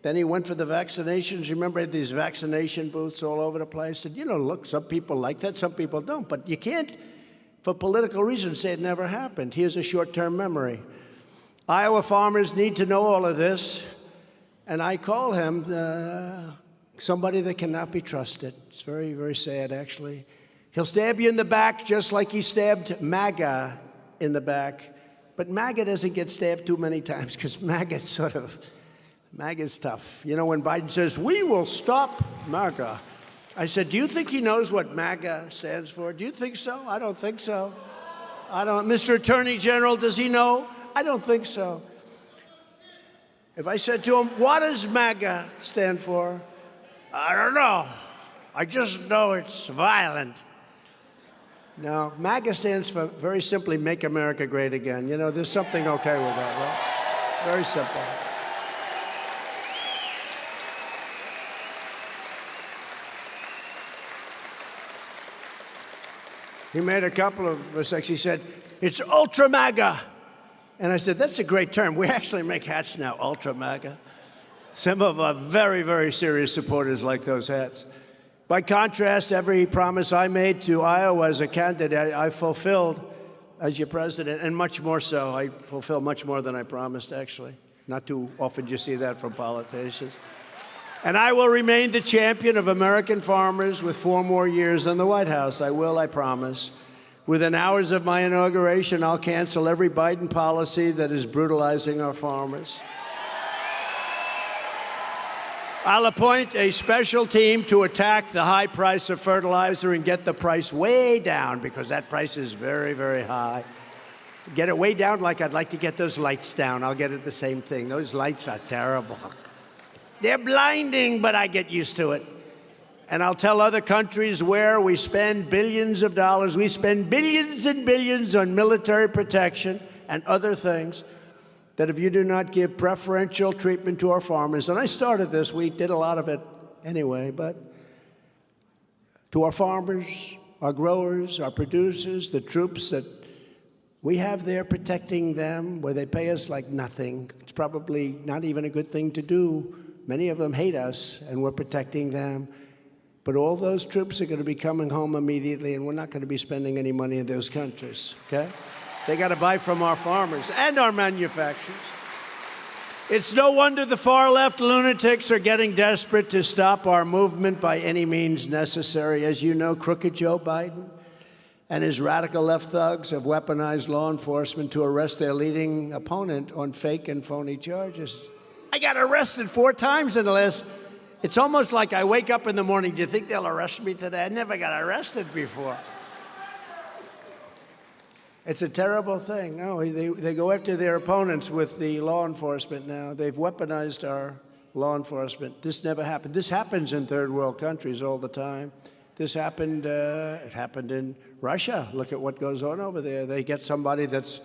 Then he went for the vaccinations. Remember these vaccination booths all over the place? And, you know, look, some people like that, some people don't. But you can't, for political reasons, say it never happened. He has a short-term memory. Iowa farmers need to know all of this. And I call him somebody that cannot be trusted. It's very, very sad, actually. He'll stab you in the back just like he stabbed MAGA in the back. But MAGA doesn't get stabbed too many times because MAGA's tough. You know, when Biden says, we will stop MAGA, I said, do you think he knows what MAGA stands for? Do you think so? I don't think so. Mr. Attorney General, does he know? I don't think so. If I said to him, what does MAGA stand for? I don't know. I just know it's violent. No, MAGA stands for, very simply, Make America Great Again. You know, there's something okay with that, right? Very simple. He made a couple of mistakes. He said, it's Ultra MAGA. And I said, that's a great term. We actually make hats now, Ultra MAGA. Some of our very, very serious supporters like those hats. By contrast, every promise I made to Iowa as a candidate, I fulfilled as your president, and much more so. I fulfilled much more than I promised, actually. Not too often do you see that from politicians. And I will remain the champion of American farmers with 4 more years in the White House. I will, I promise. Within hours of my inauguration, I'll cancel every Biden policy that is brutalizing our farmers. I'll appoint a special team to attack the high price of fertilizer and get the price way down, because that price is very, very high. Get it way down like I'd like to get those lights down. I'll get it the same thing. Those lights are terrible. They're blinding, but I get used to it. And I'll tell other countries where we spend billions of dollars. We spend billions and billions on military protection and other things, that if you do not give preferential treatment to our farmers, and I started this, we did a lot of it anyway. But to our farmers, our growers, our producers, the troops that we have there protecting them, where they pay us like nothing. It's probably not even a good thing to do. Many of them hate us, and we're protecting them. But all those troops are going to be coming home immediately, and we're not going to be spending any money in those countries, okay? They got to buy from our farmers and our manufacturers. It's no wonder the far-left lunatics are getting desperate to stop our movement by any means necessary. As you know, crooked Joe Biden and his radical left thugs have weaponized law enforcement to arrest their leading opponent on fake and phony charges. I got arrested 4 times in the last... It's almost like I wake up in the morning, do you think they'll arrest me today? I never got arrested before. It's a terrible thing. No, they go after their opponents with the law enforcement now. They've weaponized our law enforcement. This never happened. This happens in third world countries all the time. This happened, it happened in Russia. Look at what goes on over there. They get somebody that's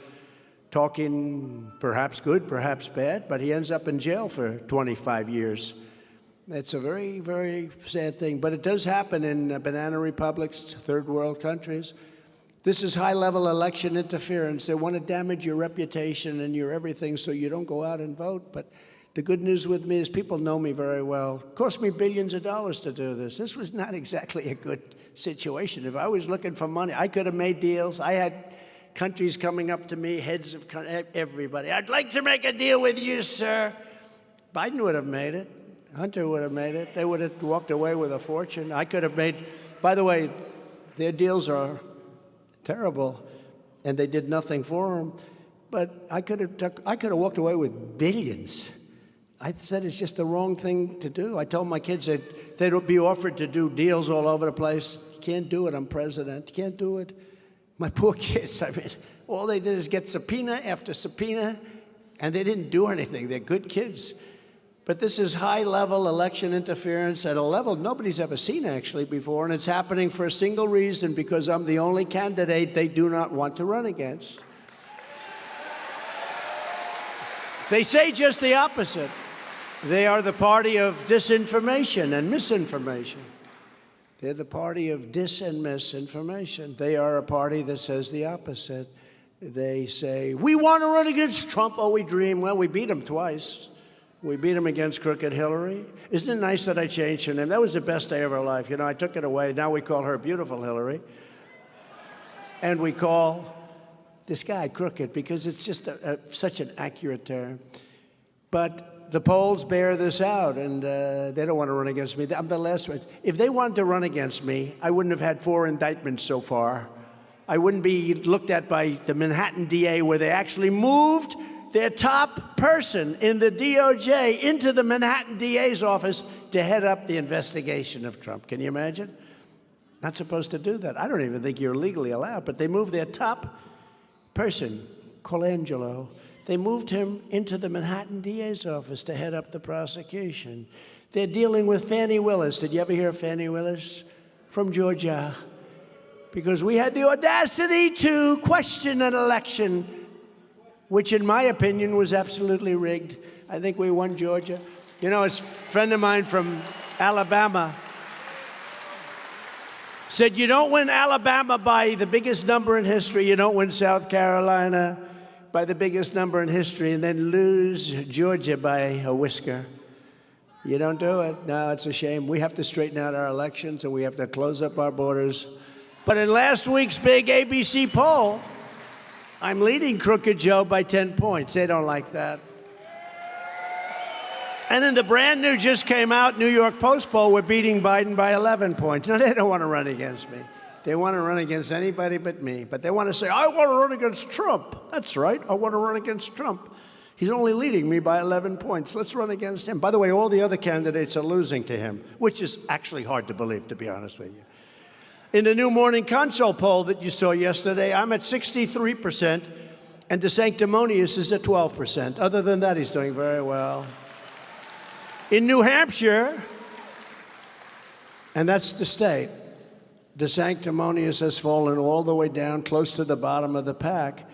talking perhaps good, perhaps bad, but he ends up in jail for 25 years. It's a very, very sad thing. But it does happen in banana republics, third world countries. This is high-level election interference. They want to damage your reputation and your everything so you don't go out and vote. But the good news with me is people know me very well. It cost me billions of dollars to do this. This was not exactly a good situation. If I was looking for money, I could have made deals. I had countries coming up to me, heads of everybody. I'd like to make a deal with you, sir. Biden would have made it. Hunter would have made it. They would have walked away with a fortune. I could have made, by the way, their deals are terrible, and they did nothing for them. But I could have walked away with billions. I said it's just the wrong thing to do. I told my kids that they'd be offered to do deals all over the place. Can't do it, I'm president. Can't do it. My poor kids, I mean, all they did is get subpoena after subpoena, and they didn't do anything. They're good kids. But this is high-level election interference at a level nobody's ever seen, actually, before, and it's happening for a single reason, because I'm the only candidate they do not want to run against. They say just the opposite. They are the party of disinformation and misinformation. They're the party of dis and misinformation. They are a party that says the opposite. They say, we want to run against Trump. Oh, we dream. Well, we beat him twice. We beat him against crooked Hillary. Isn't it nice that I changed her name? That was the best day of her life. You know, I took it away. Now we call her Beautiful Hillary. And we call this guy crooked because it's just such an accurate term. But the polls bear this out, and they don't want to run against me. I'm the last one. If they wanted to run against me, I wouldn't have had 4 indictments so far. I wouldn't be looked at by the Manhattan DA, where they actually moved their top person in the DOJ into the Manhattan DA's office to head up the investigation of Trump. Can you imagine? Not supposed to do that. I don't even think you're legally allowed, but they moved their top person, Colangelo. They moved him into the Manhattan DA's office to head up the prosecution. They're dealing with Fannie Willis. Did you ever hear of Fannie Willis? From Georgia. Because we had the audacity to question an election, which in my opinion was absolutely rigged. I think we won Georgia. You know, a friend of mine from Alabama said, you don't win Alabama by the biggest number in history. You don't win South Carolina by the biggest number in history and then lose Georgia by a whisker. You don't do it. No, it's a shame. We have to straighten out our elections, and we have to close up our borders. But in last week's big ABC poll, I'm leading Crooked Joe by 10 points. They don't like that. And in the brand new, just came out, New York Post poll, we're beating Biden by 11 points. No, they don't want to run against me. They want to run against anybody but me. But they want to say, I want to run against Trump. That's right, I want to run against Trump. He's only leading me by 11 points. Let's run against him. By the way, all the other candidates are losing to him, which is actually hard to believe, to be honest with you. In the new Morning Consult poll that you saw yesterday, I'm at 63%, and DeSanctimonious is at 12%. Other than that, he's doing very well. In New Hampshire, and that's the state, DeSanctimonious has fallen all the way down close to the bottom of the pack,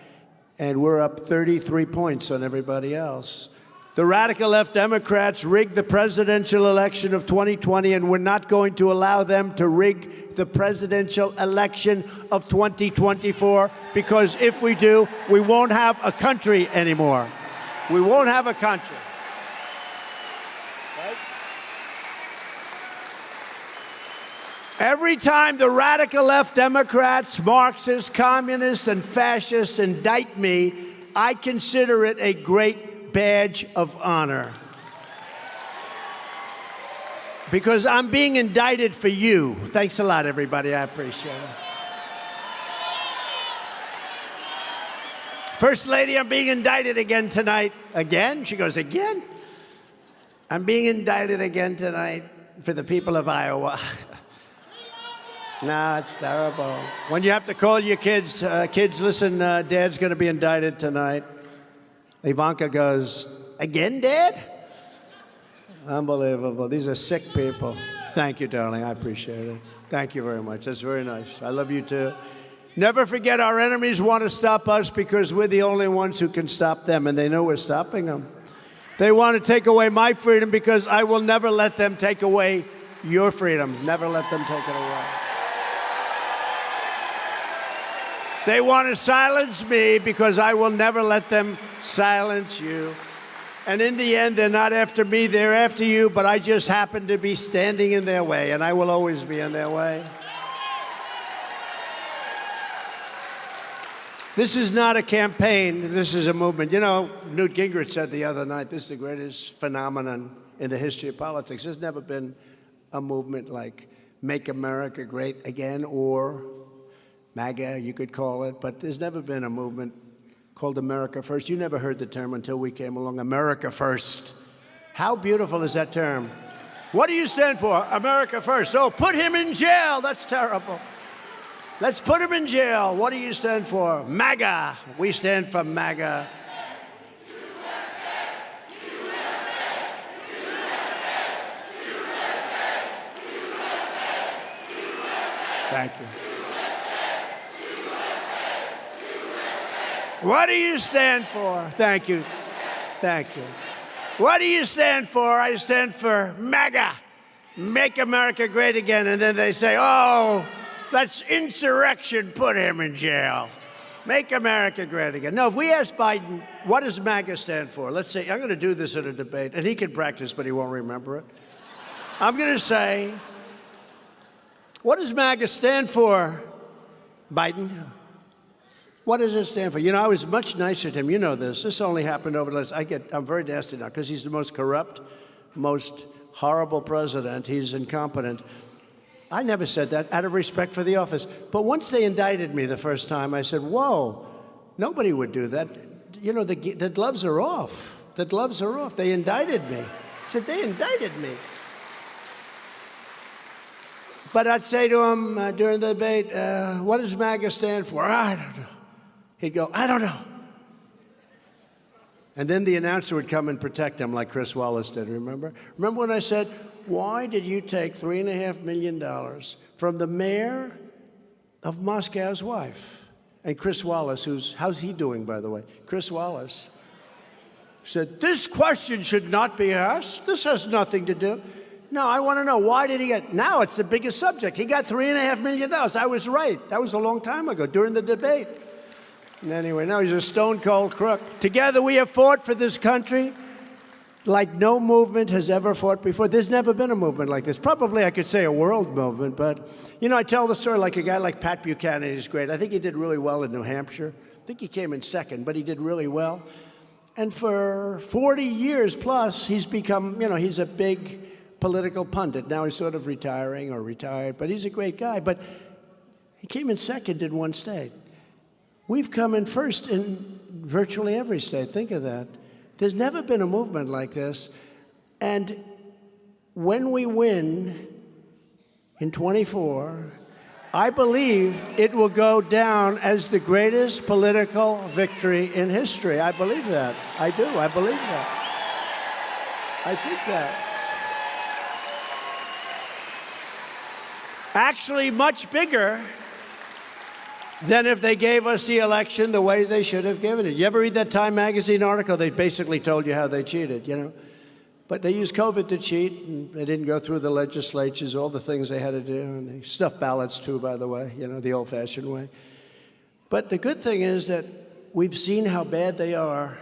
and we're up 33 points on everybody else. The radical left Democrats rigged the presidential election of 2020, and we're not going to allow them to rig the presidential election of 2024, because if we do, we won't have a country anymore. We won't have a country. Right? Every time the radical left Democrats, Marxists, communists, and fascists indict me, I consider it a great badge of honor. Because I'm being indicted for you. Thanks a lot, everybody. I appreciate it. First Lady, I'm being indicted again tonight. Again? She goes, again? I'm being indicted again tonight for the people of Iowa. No, it's terrible. When you have to call your kids, kids, listen, Dad's going to be indicted tonight. Ivanka goes, again, Dad? Unbelievable. These are sick people. Thank you, darling. I appreciate it. Thank you very much. That's very nice. I love you, too. Never forget, our enemies want to stop us because we're the only ones who can stop them, and they know we're stopping them. They want to take away my freedom because I will never let them take away your freedom. Never let them take it away. They want to silence me because I will never let them silence you. And in the end, they're not after me, they're after you, but I just happen to be standing in their way, and I will always be in their way. This is not a campaign, this is a movement. You know, Newt Gingrich said the other night, this is the greatest phenomenon in the history of politics. There's never been a movement like Make America Great Again, or MAGA, you could call it, but there's never been a movement called America First. You never heard the term until we came along, America First. How beautiful is that term? What do you stand for? America First. Oh, put him in jail. That's terrible. Let's put him in jail. What do you stand for? MAGA. We stand for MAGA. Thank you. What do you stand for? Thank you. Thank you. What do you stand for? I stand for MAGA. Make America Great Again. And then they say, oh, that's insurrection. Put him in jail. Make America Great Again. No, if we ask Biden, what does MAGA stand for? Let's say, I'm going to do this at a debate, and he can practice, but he won't remember it. I'm going to say, what does MAGA stand for, Biden? What does it stand for? You know, I was much nicer to him. You know this. This only happened over the last. I'm very nasty now because he's the most corrupt, most horrible president. He's incompetent. I never said that out of respect for the office. But once they indicted me the first time, I said, whoa, nobody would do that. You know, the gloves are off. The gloves are off. They indicted me. I said, they indicted me. But I'd say to him during the debate, what does MAGA stand for? I don't know. He'd go, I don't know. And then the announcer would come and protect him like Chris Wallace did, remember? Remember when I said, why did you take $3.5 million from the mayor of Moscow's wife? And Chris Wallace, how's he doing, by the way? Chris Wallace said, this question should not be asked. This has nothing to do. No, I want to know, why did he get, now it's the biggest subject. He got $3.5 million. I was right. That was a long time ago, during the debate. And anyway, now he's a stone-cold crook. Together we have fought for this country like no movement has ever fought before. There's never been a movement like this. Probably I could say a world movement, but, you know, I tell the story like a guy like Pat Buchanan. He's great. I think he did really well in New Hampshire. I think he came in second, but he did really well. And for 40 years plus, he's become, you know, he's a big political pundit. Now he's sort of retiring or retired, but he's a great guy. But he came in second in one state. We've come in first in virtually every state. Think of that. There's never been a movement like this. And when we win in 24, I believe it will go down as the greatest political victory in history. I believe that. I do. I believe that. I think that. Actually, much bigger than if they gave us the election the way they should have given it. You ever read that Time magazine article? They basically told you how they cheated, you know. But they used COVID to cheat, and they didn't go through the legislatures, all the things they had to do, and they stuffed ballots too, by the way, you know, the old-fashioned way. But the good thing is that we've seen how bad they are.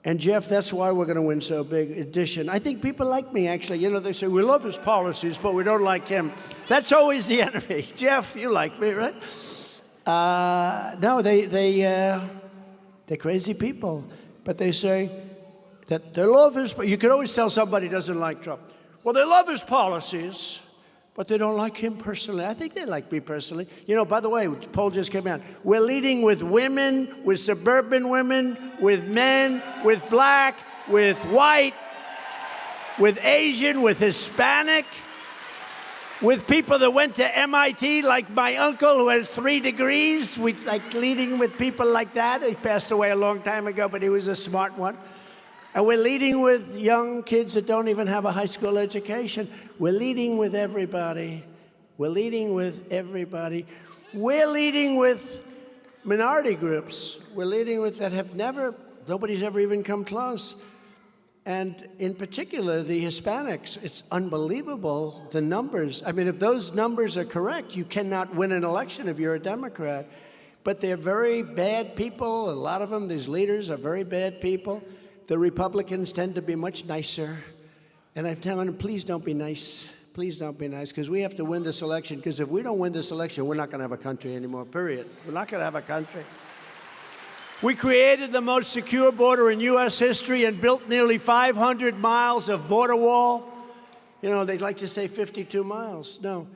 And Jeff, that's why we're going to win so big. Addition. I think people like me, actually. You know, they say, we love his policies, but we don't like him. That's always the enemy. Jeff, you like me, right? No, they're crazy people. But they say that they love his, you can always tell somebody doesn't like Trump. Well, they love his policies, but they don't like him personally. I think they like me personally. You know, by the way, the poll just came out. We're leading with women, with suburban women, with men, with black, with white, with Asian, with Hispanic, with people that went to MIT, like my uncle who has 3 degrees. We like leading with people like that. He passed away a long time ago, but he was a smart one. And we're leading with young kids that don't even have a high school education. We're leading with everybody. We're leading with everybody. We're leading with minority groups. We're leading with that have never, nobody's ever even come close. And in particular, the Hispanics. It's unbelievable, the numbers. I mean, if those numbers are correct, you cannot win an election if you're a Democrat. But they're very bad people. A lot of them, these leaders, are very bad people. The Republicans tend to be much nicer. And I'm telling them, please don't be nice. Please don't be nice, because we have to win this election. Because if we don't win this election, we're not going to have a country anymore, period. We're not going to have a country. We created the most secure border in U.S. history and built nearly 500 miles of border wall. You know, they'd like to say 52 miles. No,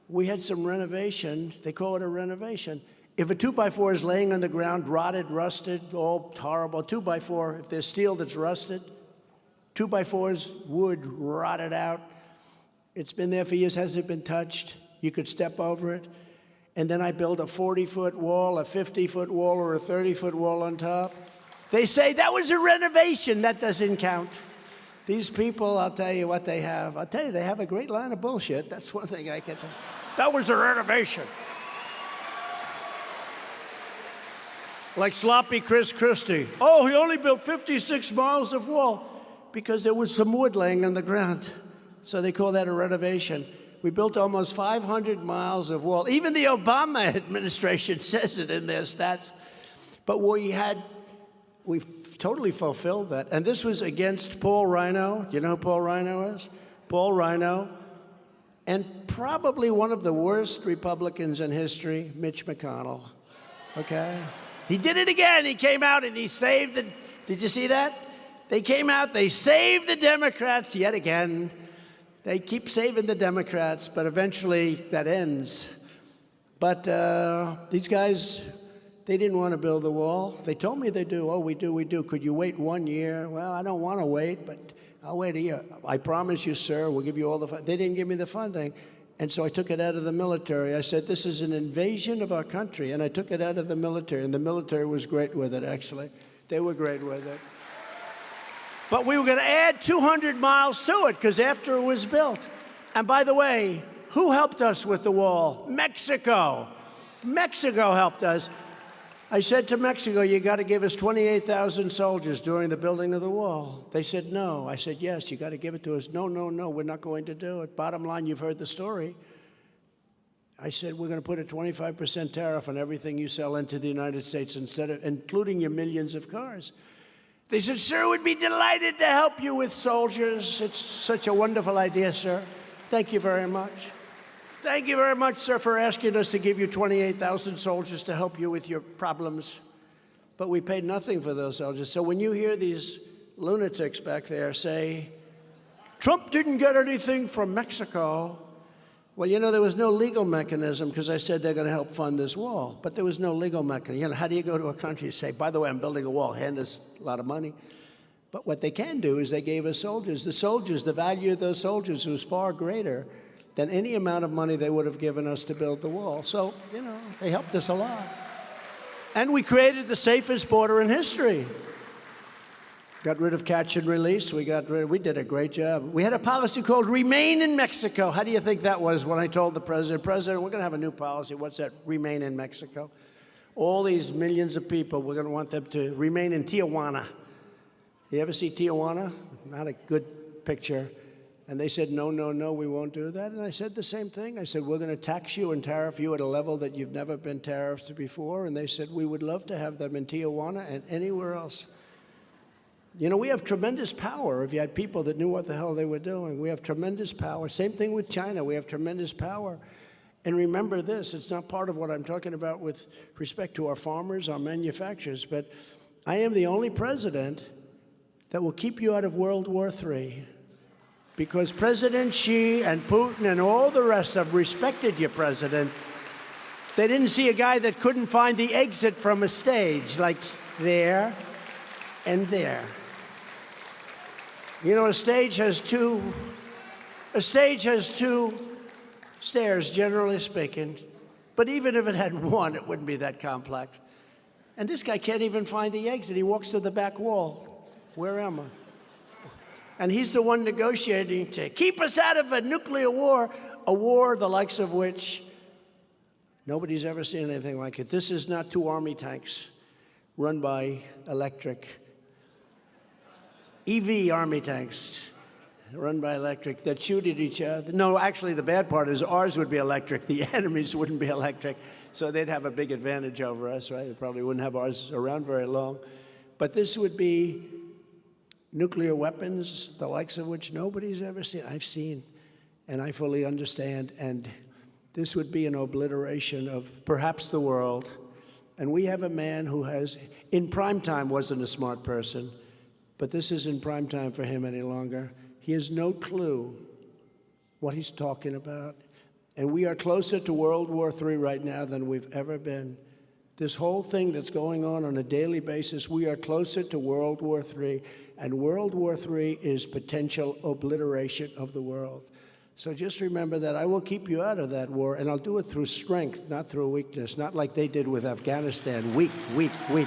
we had some renovation. They call it a renovation. If a 2x4 is laying on the ground, rotted, rusted, all horrible, 2x4, if there's steel that's rusted, 2x4's wood rotted out. It's been there for years, hasn't been touched. You could step over it. And then I build a 40-foot wall, a 50-foot wall, or a 30-foot wall on top. They say that was a renovation. That doesn't count. These people, I'll tell you what they have. I'll tell you, they have a great line of bullshit. That's one thing I can tell you. That was a renovation. Like sloppy Chris Christie. Oh, he only built 56 miles of wall because there was some wood laying on the ground. So they call that a renovation. We built almost 500 miles of wall. Even the Obama administration says it in their stats. But we totally fulfilled that. And this was against Paul Rhino. Do you know who Paul Rhino is? Paul Rhino. And probably one of the worst Republicans in history, Mitch McConnell. Okay? He did it again. He came out and he saved the, did you see that? They came out, they saved the Democrats yet again. They keep saving the Democrats, but eventually that ends. But these guys, they didn't want to build the wall. They told me they do. Oh, we do, we do. Could you wait 1 year? Well, I don't want to wait, but I'll wait a year. I promise you, sir, we'll give you all the funding. They didn't give me the funding. And so I took it out of the military. I said, this is an invasion of our country. And I took it out of the military. And the military was great with it, actually. They were great with it. But we were going to add 200 miles to it, because after it was built. And by the way, who helped us with the wall? Mexico. Mexico helped us. I said to Mexico, you got to give us 28,000 soldiers during the building of the wall. They said no. I said, yes, you got to give it to us. No, no, no, we're not going to do it. Bottom line, you've heard the story. I said, we're going to put a 25% tariff on everything you sell into the United States, including your millions of cars. They said, sir, we'd be delighted to help you with soldiers. It's such a wonderful idea, sir. Thank you very much. Thank you very much, sir, for asking us to give you 28,000 soldiers to help you with your problems. But we paid nothing for those soldiers. So when you hear these lunatics back there say, Trump didn't get anything from Mexico, well, you know, there was no legal mechanism, because I said they're going to help fund this wall. But there was no legal mechanism. You know, how do you go to a country and say, by the way, I'm building a wall, hand us a lot of money? But what they can do is they gave us soldiers. The soldiers, the value of those soldiers was far greater than any amount of money they would have given us to build the wall. So, you know, they helped us a lot. And we created the safest border in history. Got rid of catch and release. We did a great job. We had a policy called Remain in Mexico. How do you think that was when I told the president, we're going to have a new policy. What's that? Remain in Mexico. all these millions of people, we're going to want them to remain in Tijuana. You ever see Tijuana? Not a good picture. And they said, no, no, no, we won't do that. And I said the same thing. I said, we're going to tax you and tariff you at a level that you've never been tariffed before. And they said, we would love to have them in Tijuana and anywhere else. You know, we have tremendous power if you had people that knew what the hell they were doing. We have tremendous power. Same thing with China. We have tremendous power. And remember this, it's not part of what I'm talking about with respect to our farmers, our manufacturers, but I am the only president that will keep you out of World War III. Because President Xi and Putin and all the rest have respected your president. They didn't see a guy that couldn't find the exit from a stage, like there and there. You know, a stage has two stairs, generally speaking. But even if it had one, it wouldn't be that complex. And this guy can't even find the exit. He walks to the back wall. Where am I? And he's the one negotiating to keep us out of a nuclear war, a war the likes of which nobody's ever seen anything like it. This is not 2 army tanks run by electric. EV army tanks run by electric that shoot at each other. No, actually, the bad part is ours would be electric. The enemies wouldn't be electric. So they'd have a big advantage over us, right? They probably wouldn't have ours around very long. But this would be nuclear weapons, the likes of which nobody's ever seen. I've seen, and I fully understand. And this would be an obliteration of perhaps the world. And we have a man who has, in prime time, wasn't a smart person, but this isn't prime time for him any longer. He has no clue what he's talking about. And we are closer to World War III right now than we've ever been. This whole thing that's going on a daily basis, we are closer to World War III. And World War III is potential obliteration of the world. So just remember that I will keep you out of that war, and I'll do it through strength, not through weakness, not like they did with Afghanistan. Weak, weak, weak.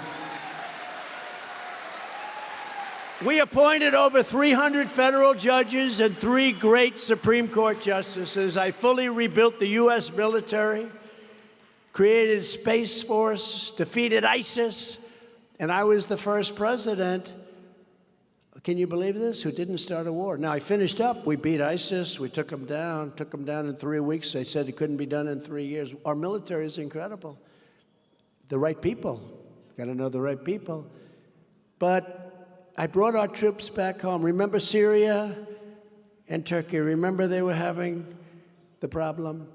We appointed over 300 federal judges and 3 great Supreme Court justices. I fully rebuilt the U.S. military, created a Space Force, defeated ISIS, and I was the first president, can you believe this, who didn't start a war. Now, I finished up. We beat ISIS. We took them down in 3 weeks. They said it couldn't be done in 3 years. Our military is incredible. The right people. Got to know the right people. But I brought our troops back home. Remember Syria and Turkey? Remember they were having the problem?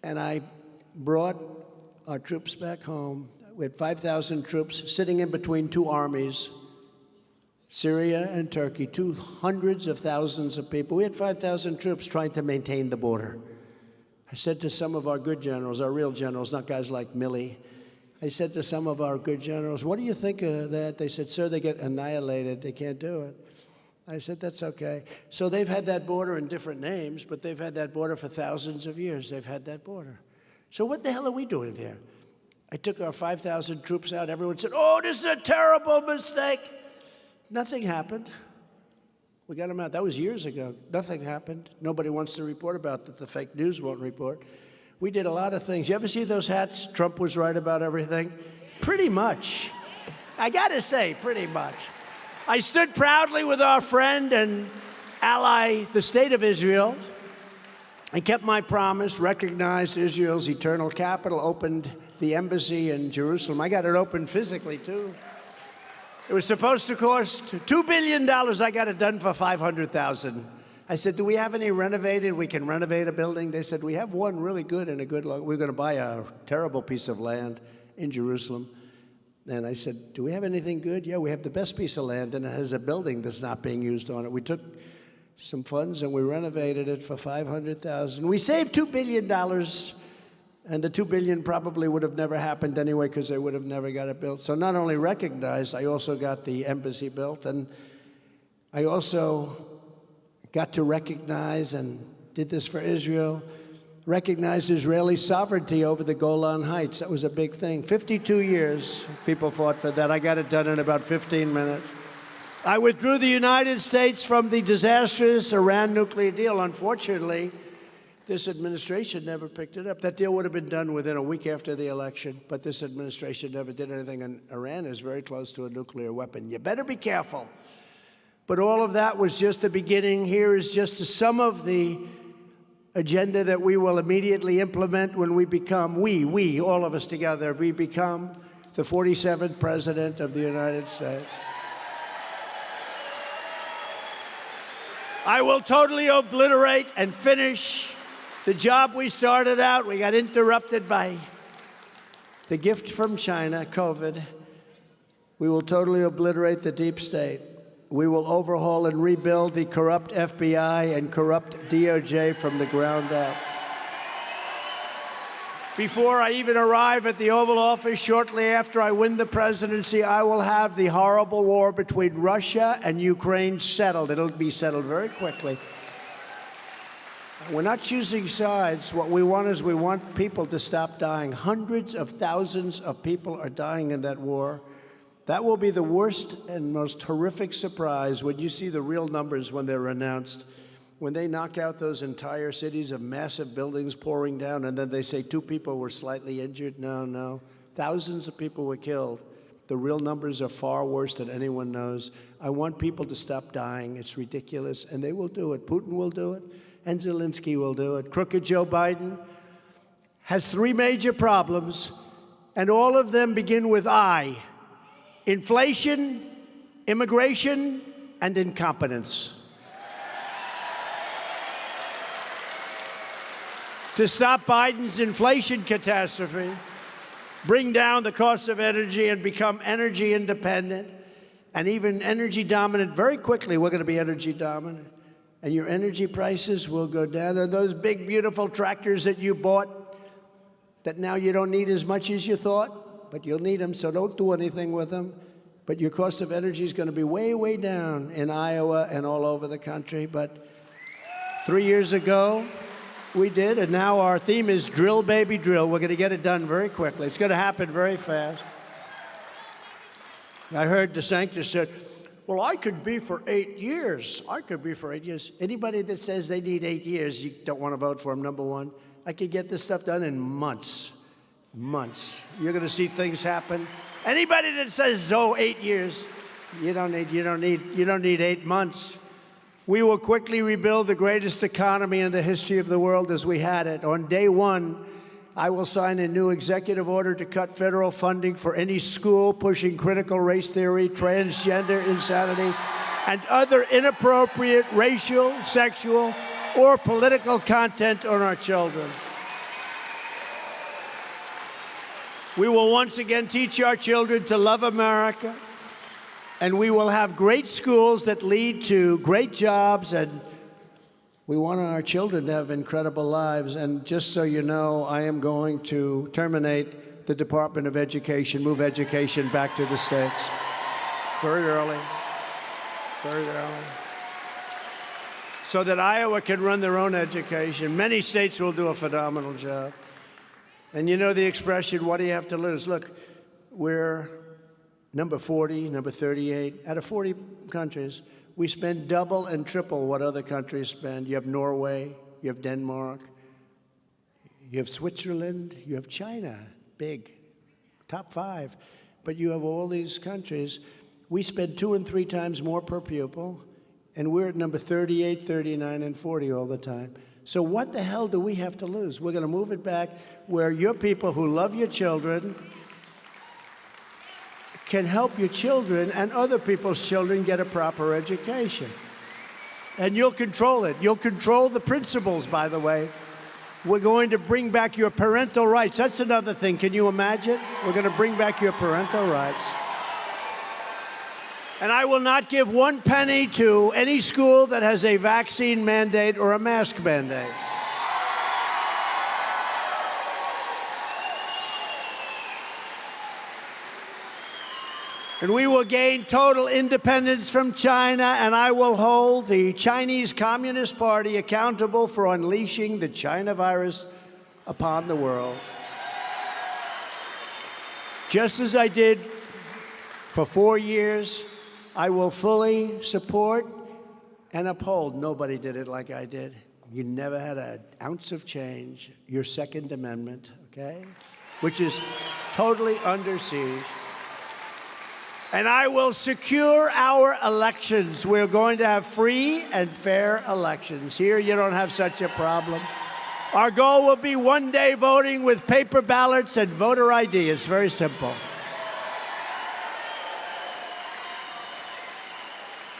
And I brought our troops back home. We had 5,000 troops sitting in between 2 armies, Syria and Turkey, hundreds of thousands of people. We had 5,000 troops trying to maintain the border. I said to some of our good generals, our real generals, not guys like Milley, I said to some of our good generals, what do you think of that? They said, sir, they get annihilated. They can't do it. I said, that's okay. So they've had that border in different names, but they've had that border for thousands of years. They've had that border. So what the hell are we doing there? I took our 5,000 troops out. Everyone said, oh, this is a terrible mistake. Nothing happened. We got them out. That was years ago. Nothing happened. Nobody wants to report about that. The fake news won't report. We did a lot of things. You ever see those hats? Trump was right about everything? Pretty much. I got to say, pretty much. I stood proudly with our friend and ally, the State of Israel. I kept my promise, recognized Israel's eternal capital, opened the embassy in Jerusalem. I got it opened physically, too. It was supposed to cost $2 billion. I got it done for $500,000. I said, do we have any renovated? We can renovate a building. They said, we have one really good and a good look. We're going to buy a terrible piece of land in Jerusalem. And I said, do we have anything good? Yeah, we have the best piece of land, and it has a building that's not being used on it. We took some funds and we renovated it for $500,000. We saved $2 billion. And the $2 billion probably would have never happened anyway because they would have never got it built. So not only recognized, I also got the embassy built. And I also got to recognize, and did this for Israel, recognize Israeli sovereignty over the Golan Heights. That was a big thing. 52 years people fought for that. I got it done in about 15 minutes. I withdrew the United States from the disastrous Iran nuclear deal. Unfortunately, This administration never picked it up. That deal would have been done within a week after the election, but this administration never did anything, and Iran is very close to a nuclear weapon. You better be careful. But all of that was just the beginning. Here is just some of the agenda that we will immediately implement when we become, all of us together, we become the 47th President of the United States. I will totally obliterate and finish the job we started out. We got interrupted by the gift from China, COVID. We will totally obliterate the deep state. We will overhaul and rebuild the corrupt FBI and corrupt DOJ from the ground up. Before I even arrive at the Oval Office, shortly after I win the presidency, I will have the horrible war between Russia and Ukraine settled. It'll be settled very quickly. We're not choosing sides. What we want is we want people to stop dying. Hundreds of thousands of people are dying in that war. That will be the worst and most horrific surprise when you see the real numbers when they're announced. When they knock out those entire cities of massive buildings pouring down, and then they say 2 people were slightly injured. No. Thousands of people were killed. The real numbers are far worse than anyone knows. I want people to stop dying. It's ridiculous, and they will do it. Putin will do it, and Zelensky will do it. Crooked Joe Biden has 3 major problems, and all of them begin with I: inflation, immigration, and incompetence. To stop Biden's inflation catastrophe, bring down the cost of energy and become energy independent, and even energy dominant. Very quickly, we're going to be energy dominant. And your energy prices will go down. And those big, beautiful tractors that you bought that now you don't need as much as you thought, but you'll need them, so don't do anything with them. But your cost of energy is going to be way, way down in Iowa and all over the country. But 3 years ago, we did, and now our theme is drill, baby, drill. We're going to get it done very quickly. It's going to happen very fast. I heard DeSantis said, well, I could be for 8 years. I could be for 8 years. Anybody that says they need 8 years, you don't want to vote for them, number one. I could get this stuff done in months. Months. You're going to see things happen. Anybody that says, 8 years, you don't need 8 months. We will quickly rebuild the greatest economy in the history of the world as we had it. On day one, I will sign a new executive order to cut federal funding for any school pushing critical race theory, transgender insanity, and other inappropriate racial, sexual, or political content on our children. We will once again teach our children to love America, and we will have great schools that lead to great jobs, and we want our children to have incredible lives. And just so you know, I am going to terminate the Department of Education, move education back to the states. Very early. So that Iowa can run their own education. Many states will do a phenomenal job. And you know the expression, what do you have to lose? Look, we're number 40, number 38. Out of 40 countries, we spend double and triple what other countries spend. You have Norway, you have Denmark, you have Switzerland, you have China, big, top 5. But you have all these countries. We spend 2 and 3 times more per pupil, and we're at number 38, 39, and 40 all the time. So what the hell do we have to lose? We're going to move it back where your people who love your children can help your children and other people's children get a proper education. And you'll control it. You'll control the principals, by the way. We're going to bring back your parental rights. That's another thing. Can you imagine? We're going to bring back your parental rights. And I will not give 1 penny to any school that has a vaccine mandate or a mask mandate. And we will gain total independence from China, and I will hold the Chinese Communist Party accountable for unleashing the China virus upon the world. Just as I did for 4 years, I will fully support and uphold. Nobody did it like I did. You never had an ounce of change. Your Second Amendment, okay? Which is totally under siege. And I will secure our elections. We're going to have free and fair elections. Here, you don't have such a problem. Our goal will be one-day voting with paper ballots and voter ID. It's very simple.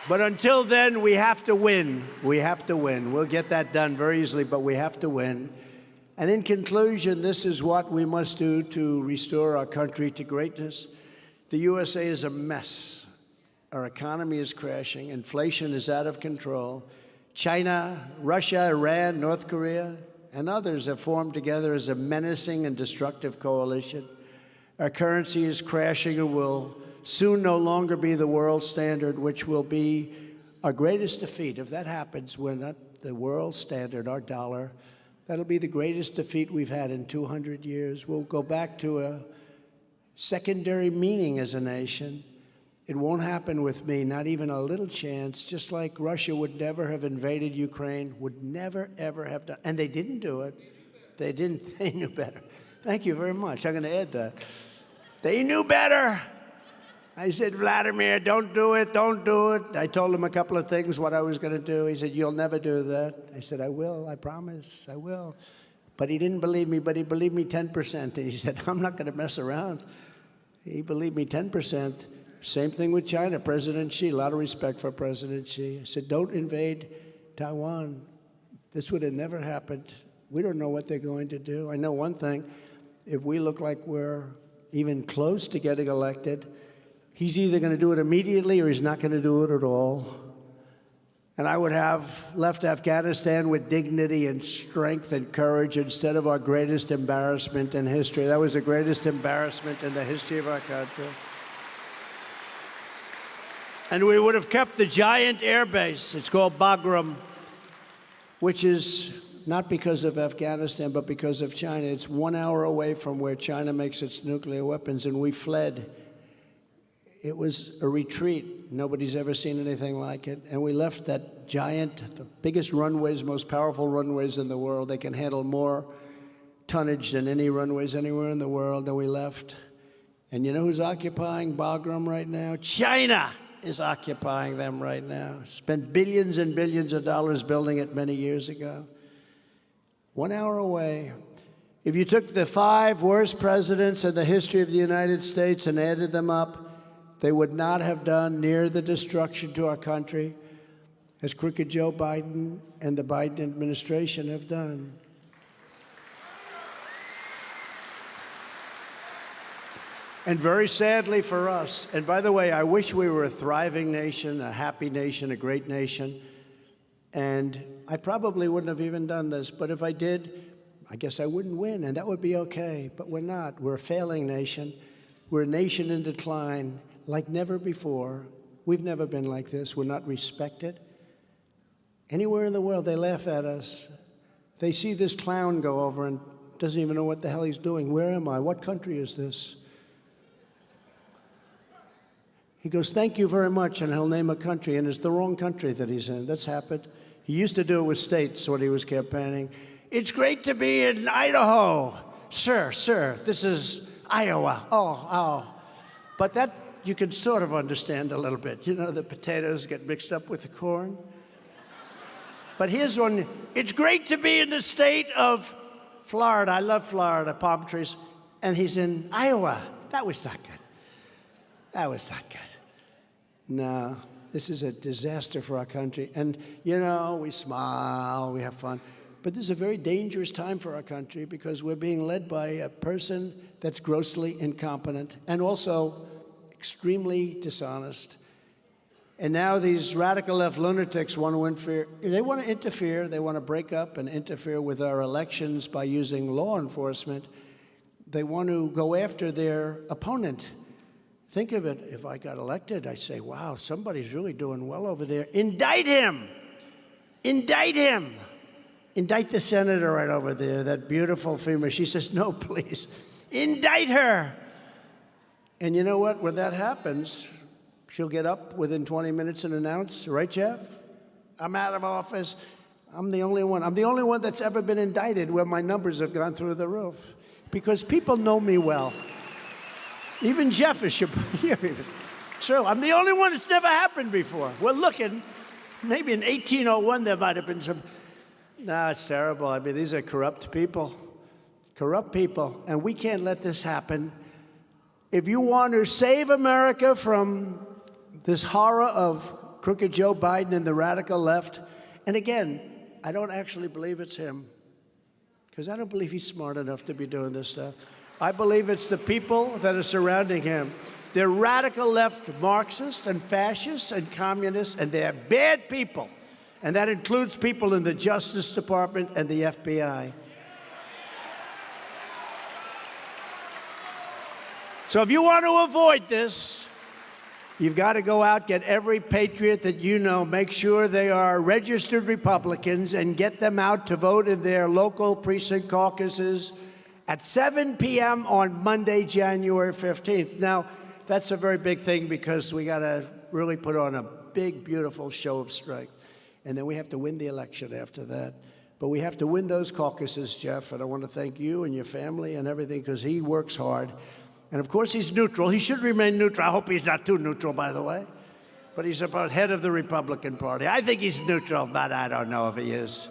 But until then, we have to win. We have to win. We'll get that done very easily, but we have to win. And in conclusion, this is what we must do to restore our country to greatness. The USA is a mess. Our economy is crashing. Inflation is out of control. China, Russia, Iran, North Korea, and others have formed together as a menacing and destructive coalition. Our currency is crashing and will soon no longer be the world standard, which will be our greatest defeat. If that happens, we're not the world standard, our dollar. That'll be the greatest defeat we've had in 200 years. We'll go back to a secondary meaning as a nation. It won't happen with me, not even a little chance, just like Russia would never have invaded Ukraine, would never, ever have done. And they didn't do it. They didn't. They knew better. Thank you very much. I'm going to add that. They knew better. I said, Vladimir, don't do it, don't do it. I told him a couple of things, what I was going to do. He said, you'll never do that. I said, I will, I promise, I will. But he didn't believe me, but he believed me 10%. And he said, I'm not going to mess around. He believed me 10%. Same thing with China, President Xi, a lot of respect for President Xi. I said, don't invade Taiwan. This would have never happened. We don't know what they're going to do. I know one thing, if we look like we're even close to getting elected, he's either going to do it immediately or he's not going to do it at all. And I would have left Afghanistan with dignity and strength and courage instead of our greatest embarrassment in history. That was the greatest embarrassment in the history of our country. And we would have kept the giant air base. It's called Bagram, which is not because of Afghanistan, but because of China. It's 1 hour away from where China makes its nuclear weapons, and we fled. It was a retreat. Nobody's ever seen anything like it. And we left that giant, the biggest runways, most powerful runways in the world. They can handle more tonnage than any runways anywhere in the world, and we left. And you know who's occupying Bagram right now? China is occupying them right now. Spent billions and billions of dollars building it many years ago. 1 hour away. If you took the 5 worst presidents in the history of the United States and added them up, they would not have done near the destruction to our country as crooked Joe Biden and the Biden administration have done. And very sadly for us, and by the way, I wish we were a thriving nation, a happy nation, a great nation, and I probably wouldn't have even done this, but if I did, I guess I wouldn't win, and that would be okay, but we're not. We're a failing nation. We're a nation in decline like never before. We've never been like this. We're not respected. Anywhere in the world, they laugh at us. They see this clown go over and doesn't even know what the hell he's doing. Where am I? What country is this? He goes, thank you very much, and he'll name a country, and it's the wrong country that he's in. That's happened. He used to do it with states when he was campaigning. It's great to be in Idaho. Sir, this is Iowa. Oh. But that you can sort of understand a little bit. You know, the potatoes get mixed up with the corn. But here's one. It's great to be in the state of Florida. I love Florida, palm trees. And he's in Iowa. That was not good. That was not good. No, this is a disaster for our country. And, you know, we smile, we have fun. But this is a very dangerous time for our country because we're being led by a person that's grossly incompetent and also extremely dishonest. And now these radical left lunatics want to interfere. They want to break up and interfere with our elections by using law enforcement. They want to go after their opponent. Think of it, if I got elected, I'd say, wow, somebody's really doing well over there. Indict him! Indict him! Indict the senator right over there, that beautiful female. She says, no, please, indict her! And you know what? When that happens, she'll get up within 20 minutes and announce, right, Jeff? I'm out of office. I'm the only one. I'm the only one that's ever been indicted where my numbers have gone through the roof. Because people know me well. Even Jeff is here. True. I'm the only one that's never happened before. We're looking. Maybe in 1801 there might have been some. No, it's terrible. I mean, these are corrupt people. Corrupt people. And we can't let this happen. If you want to save America from this horror of crooked Joe Biden and the radical left, and again, I don't actually believe it's him, because I don't believe he's smart enough to be doing this stuff. I believe it's the people that are surrounding him. They're radical left Marxists and fascists and communists, and they're bad people. And that includes people in the Justice Department and the FBI. So if you want to avoid this, you've got to go out, get every patriot that you know, make sure they are registered Republicans, and get them out to vote in their local precinct caucuses at 7 p.m. on Monday, January 15th. Now, that's a very big thing because we got to really put on a big, beautiful show of strength. And then we have to win the election after that. But we have to win those caucuses, Jeff, and I want to thank you and your family and everything, because he works hard. And of course, he's neutral. He should remain neutral. I hope he's not too neutral, by the way. But he's about head of the Republican Party. I think he's neutral, but I don't know if he is.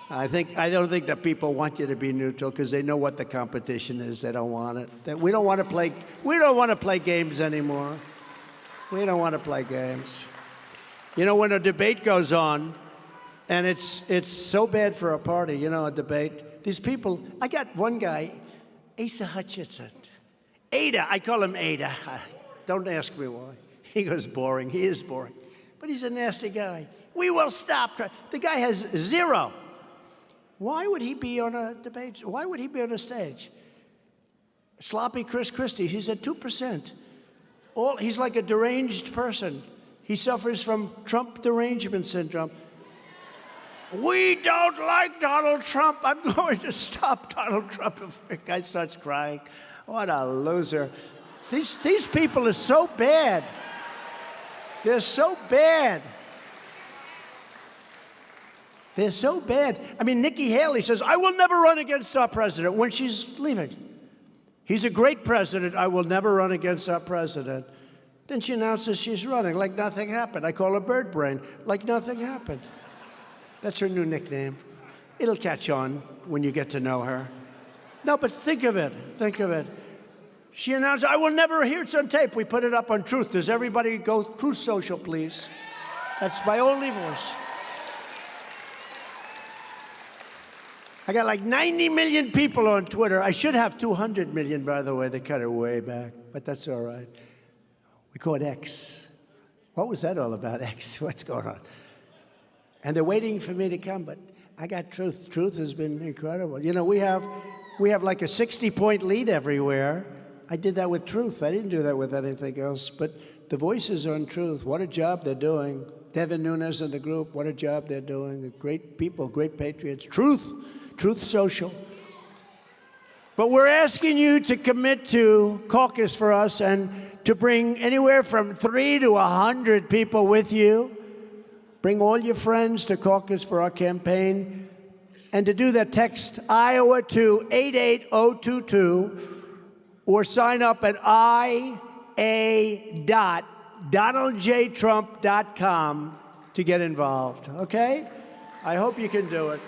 I don't think that people want you to be neutral because they know what the competition is. They don't want it. We don't want to play games anymore. We don't want to play games. You know, when a debate goes on, and it's so bad for a party, you know, a debate. These people, I got one guy, Asa Hutchinson. Ada, I call him Ada. Don't ask me why. He goes, boring. He is boring. But he's a nasty guy. We will stop. The guy has 0. Why would he be on a debate? Why would he be on a stage? Sloppy Chris Christie, he's at 2%. He's like a deranged person. He suffers from Trump derangement syndrome. We don't like Donald Trump. I'm going to stop Donald Trump. If the guy starts crying. What a loser. These people are so bad. They're so bad. They're so bad. I mean, Nikki Haley says, I will never run against our president when she's leaving. He's a great president. I will never run against our president. Then she announces she's running like nothing happened. I call her Bird Brain, like nothing happened. That's her new nickname. It'll catch on when you get to know her. No, but think of it. Think of it. She announced, I will never hear it on tape. We put it up on Truth. Does everybody go Truth Social, please? That's my only voice. I got like 90 million people on Twitter. I should have 200 million, by the way. They cut it way back, but that's all right. We call it X. What was that all about, X? What's going on? And they're waiting for me to come, but I got Truth. Truth has been incredible. You know, we have like a 60-point lead everywhere. I did that with Truth. I didn't do that with anything else. But the voices on Truth, what a job they're doing. Devin Nunes and the group, what a job they're doing. Great people, great patriots. Truth Social. But we're asking you to commit to caucus for us and to bring anywhere from 3 to 100 people with you. Bring all your friends to caucus for our campaign. And to do that, text Iowa to 88022 or sign up at ia.donaldjtrump.com to get involved, okay? I hope you can do it.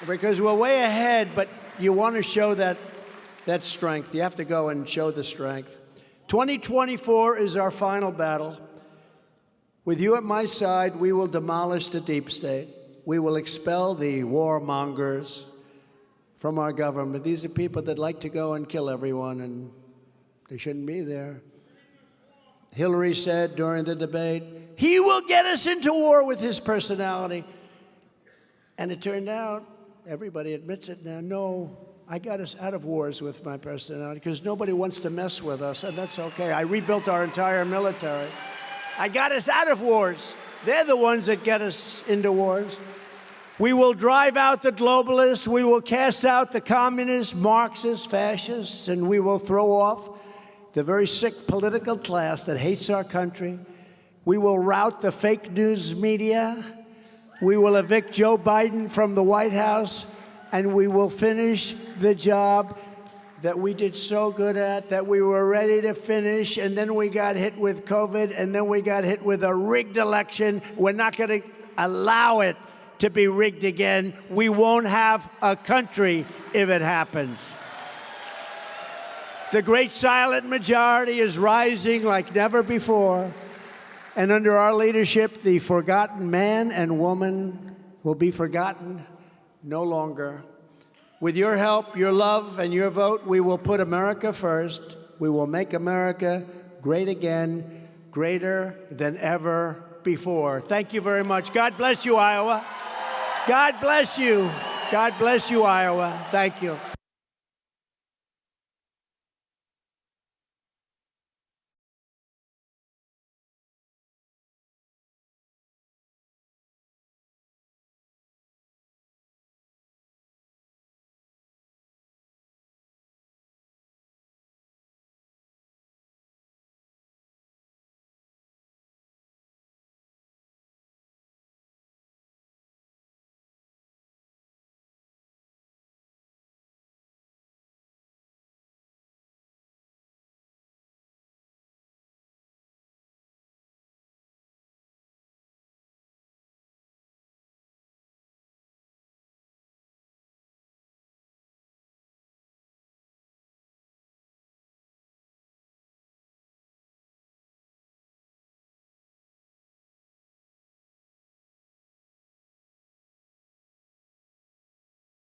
Because we're way ahead, but you want to show that strength. You have to go and show the strength. 2024 is our final battle. With you at my side, we will demolish the deep state. We will expel the warmongers from our government. These are people that like to go and kill everyone, and they shouldn't be there. Hillary said during the debate, he will get us into war with his personality. And it turned out, everybody admits it now, no, I got us out of wars with my personality because nobody wants to mess with us, and that's okay. I rebuilt our entire military. I got us out of wars. They're the ones that get us into wars. We will drive out the globalists. We will cast out the communists, Marxists, fascists, and we will throw off the very sick political class that hates our country. We will rout the fake news media. We will evict Joe Biden from the White House, and we will finish the job that we did so good at, that we were ready to finish, and then we got hit with COVID, and then we got hit with a rigged election. We're not going to allow it to be rigged again. We won't have a country if it happens. The great silent majority is rising like never before. And under our leadership, the forgotten man and woman will be forgotten no longer. With your help, your love, and your vote, we will put America first. We will make America great again, greater than ever before. Thank you very much. God bless you, Iowa. God bless you. God bless you, Iowa. Thank you.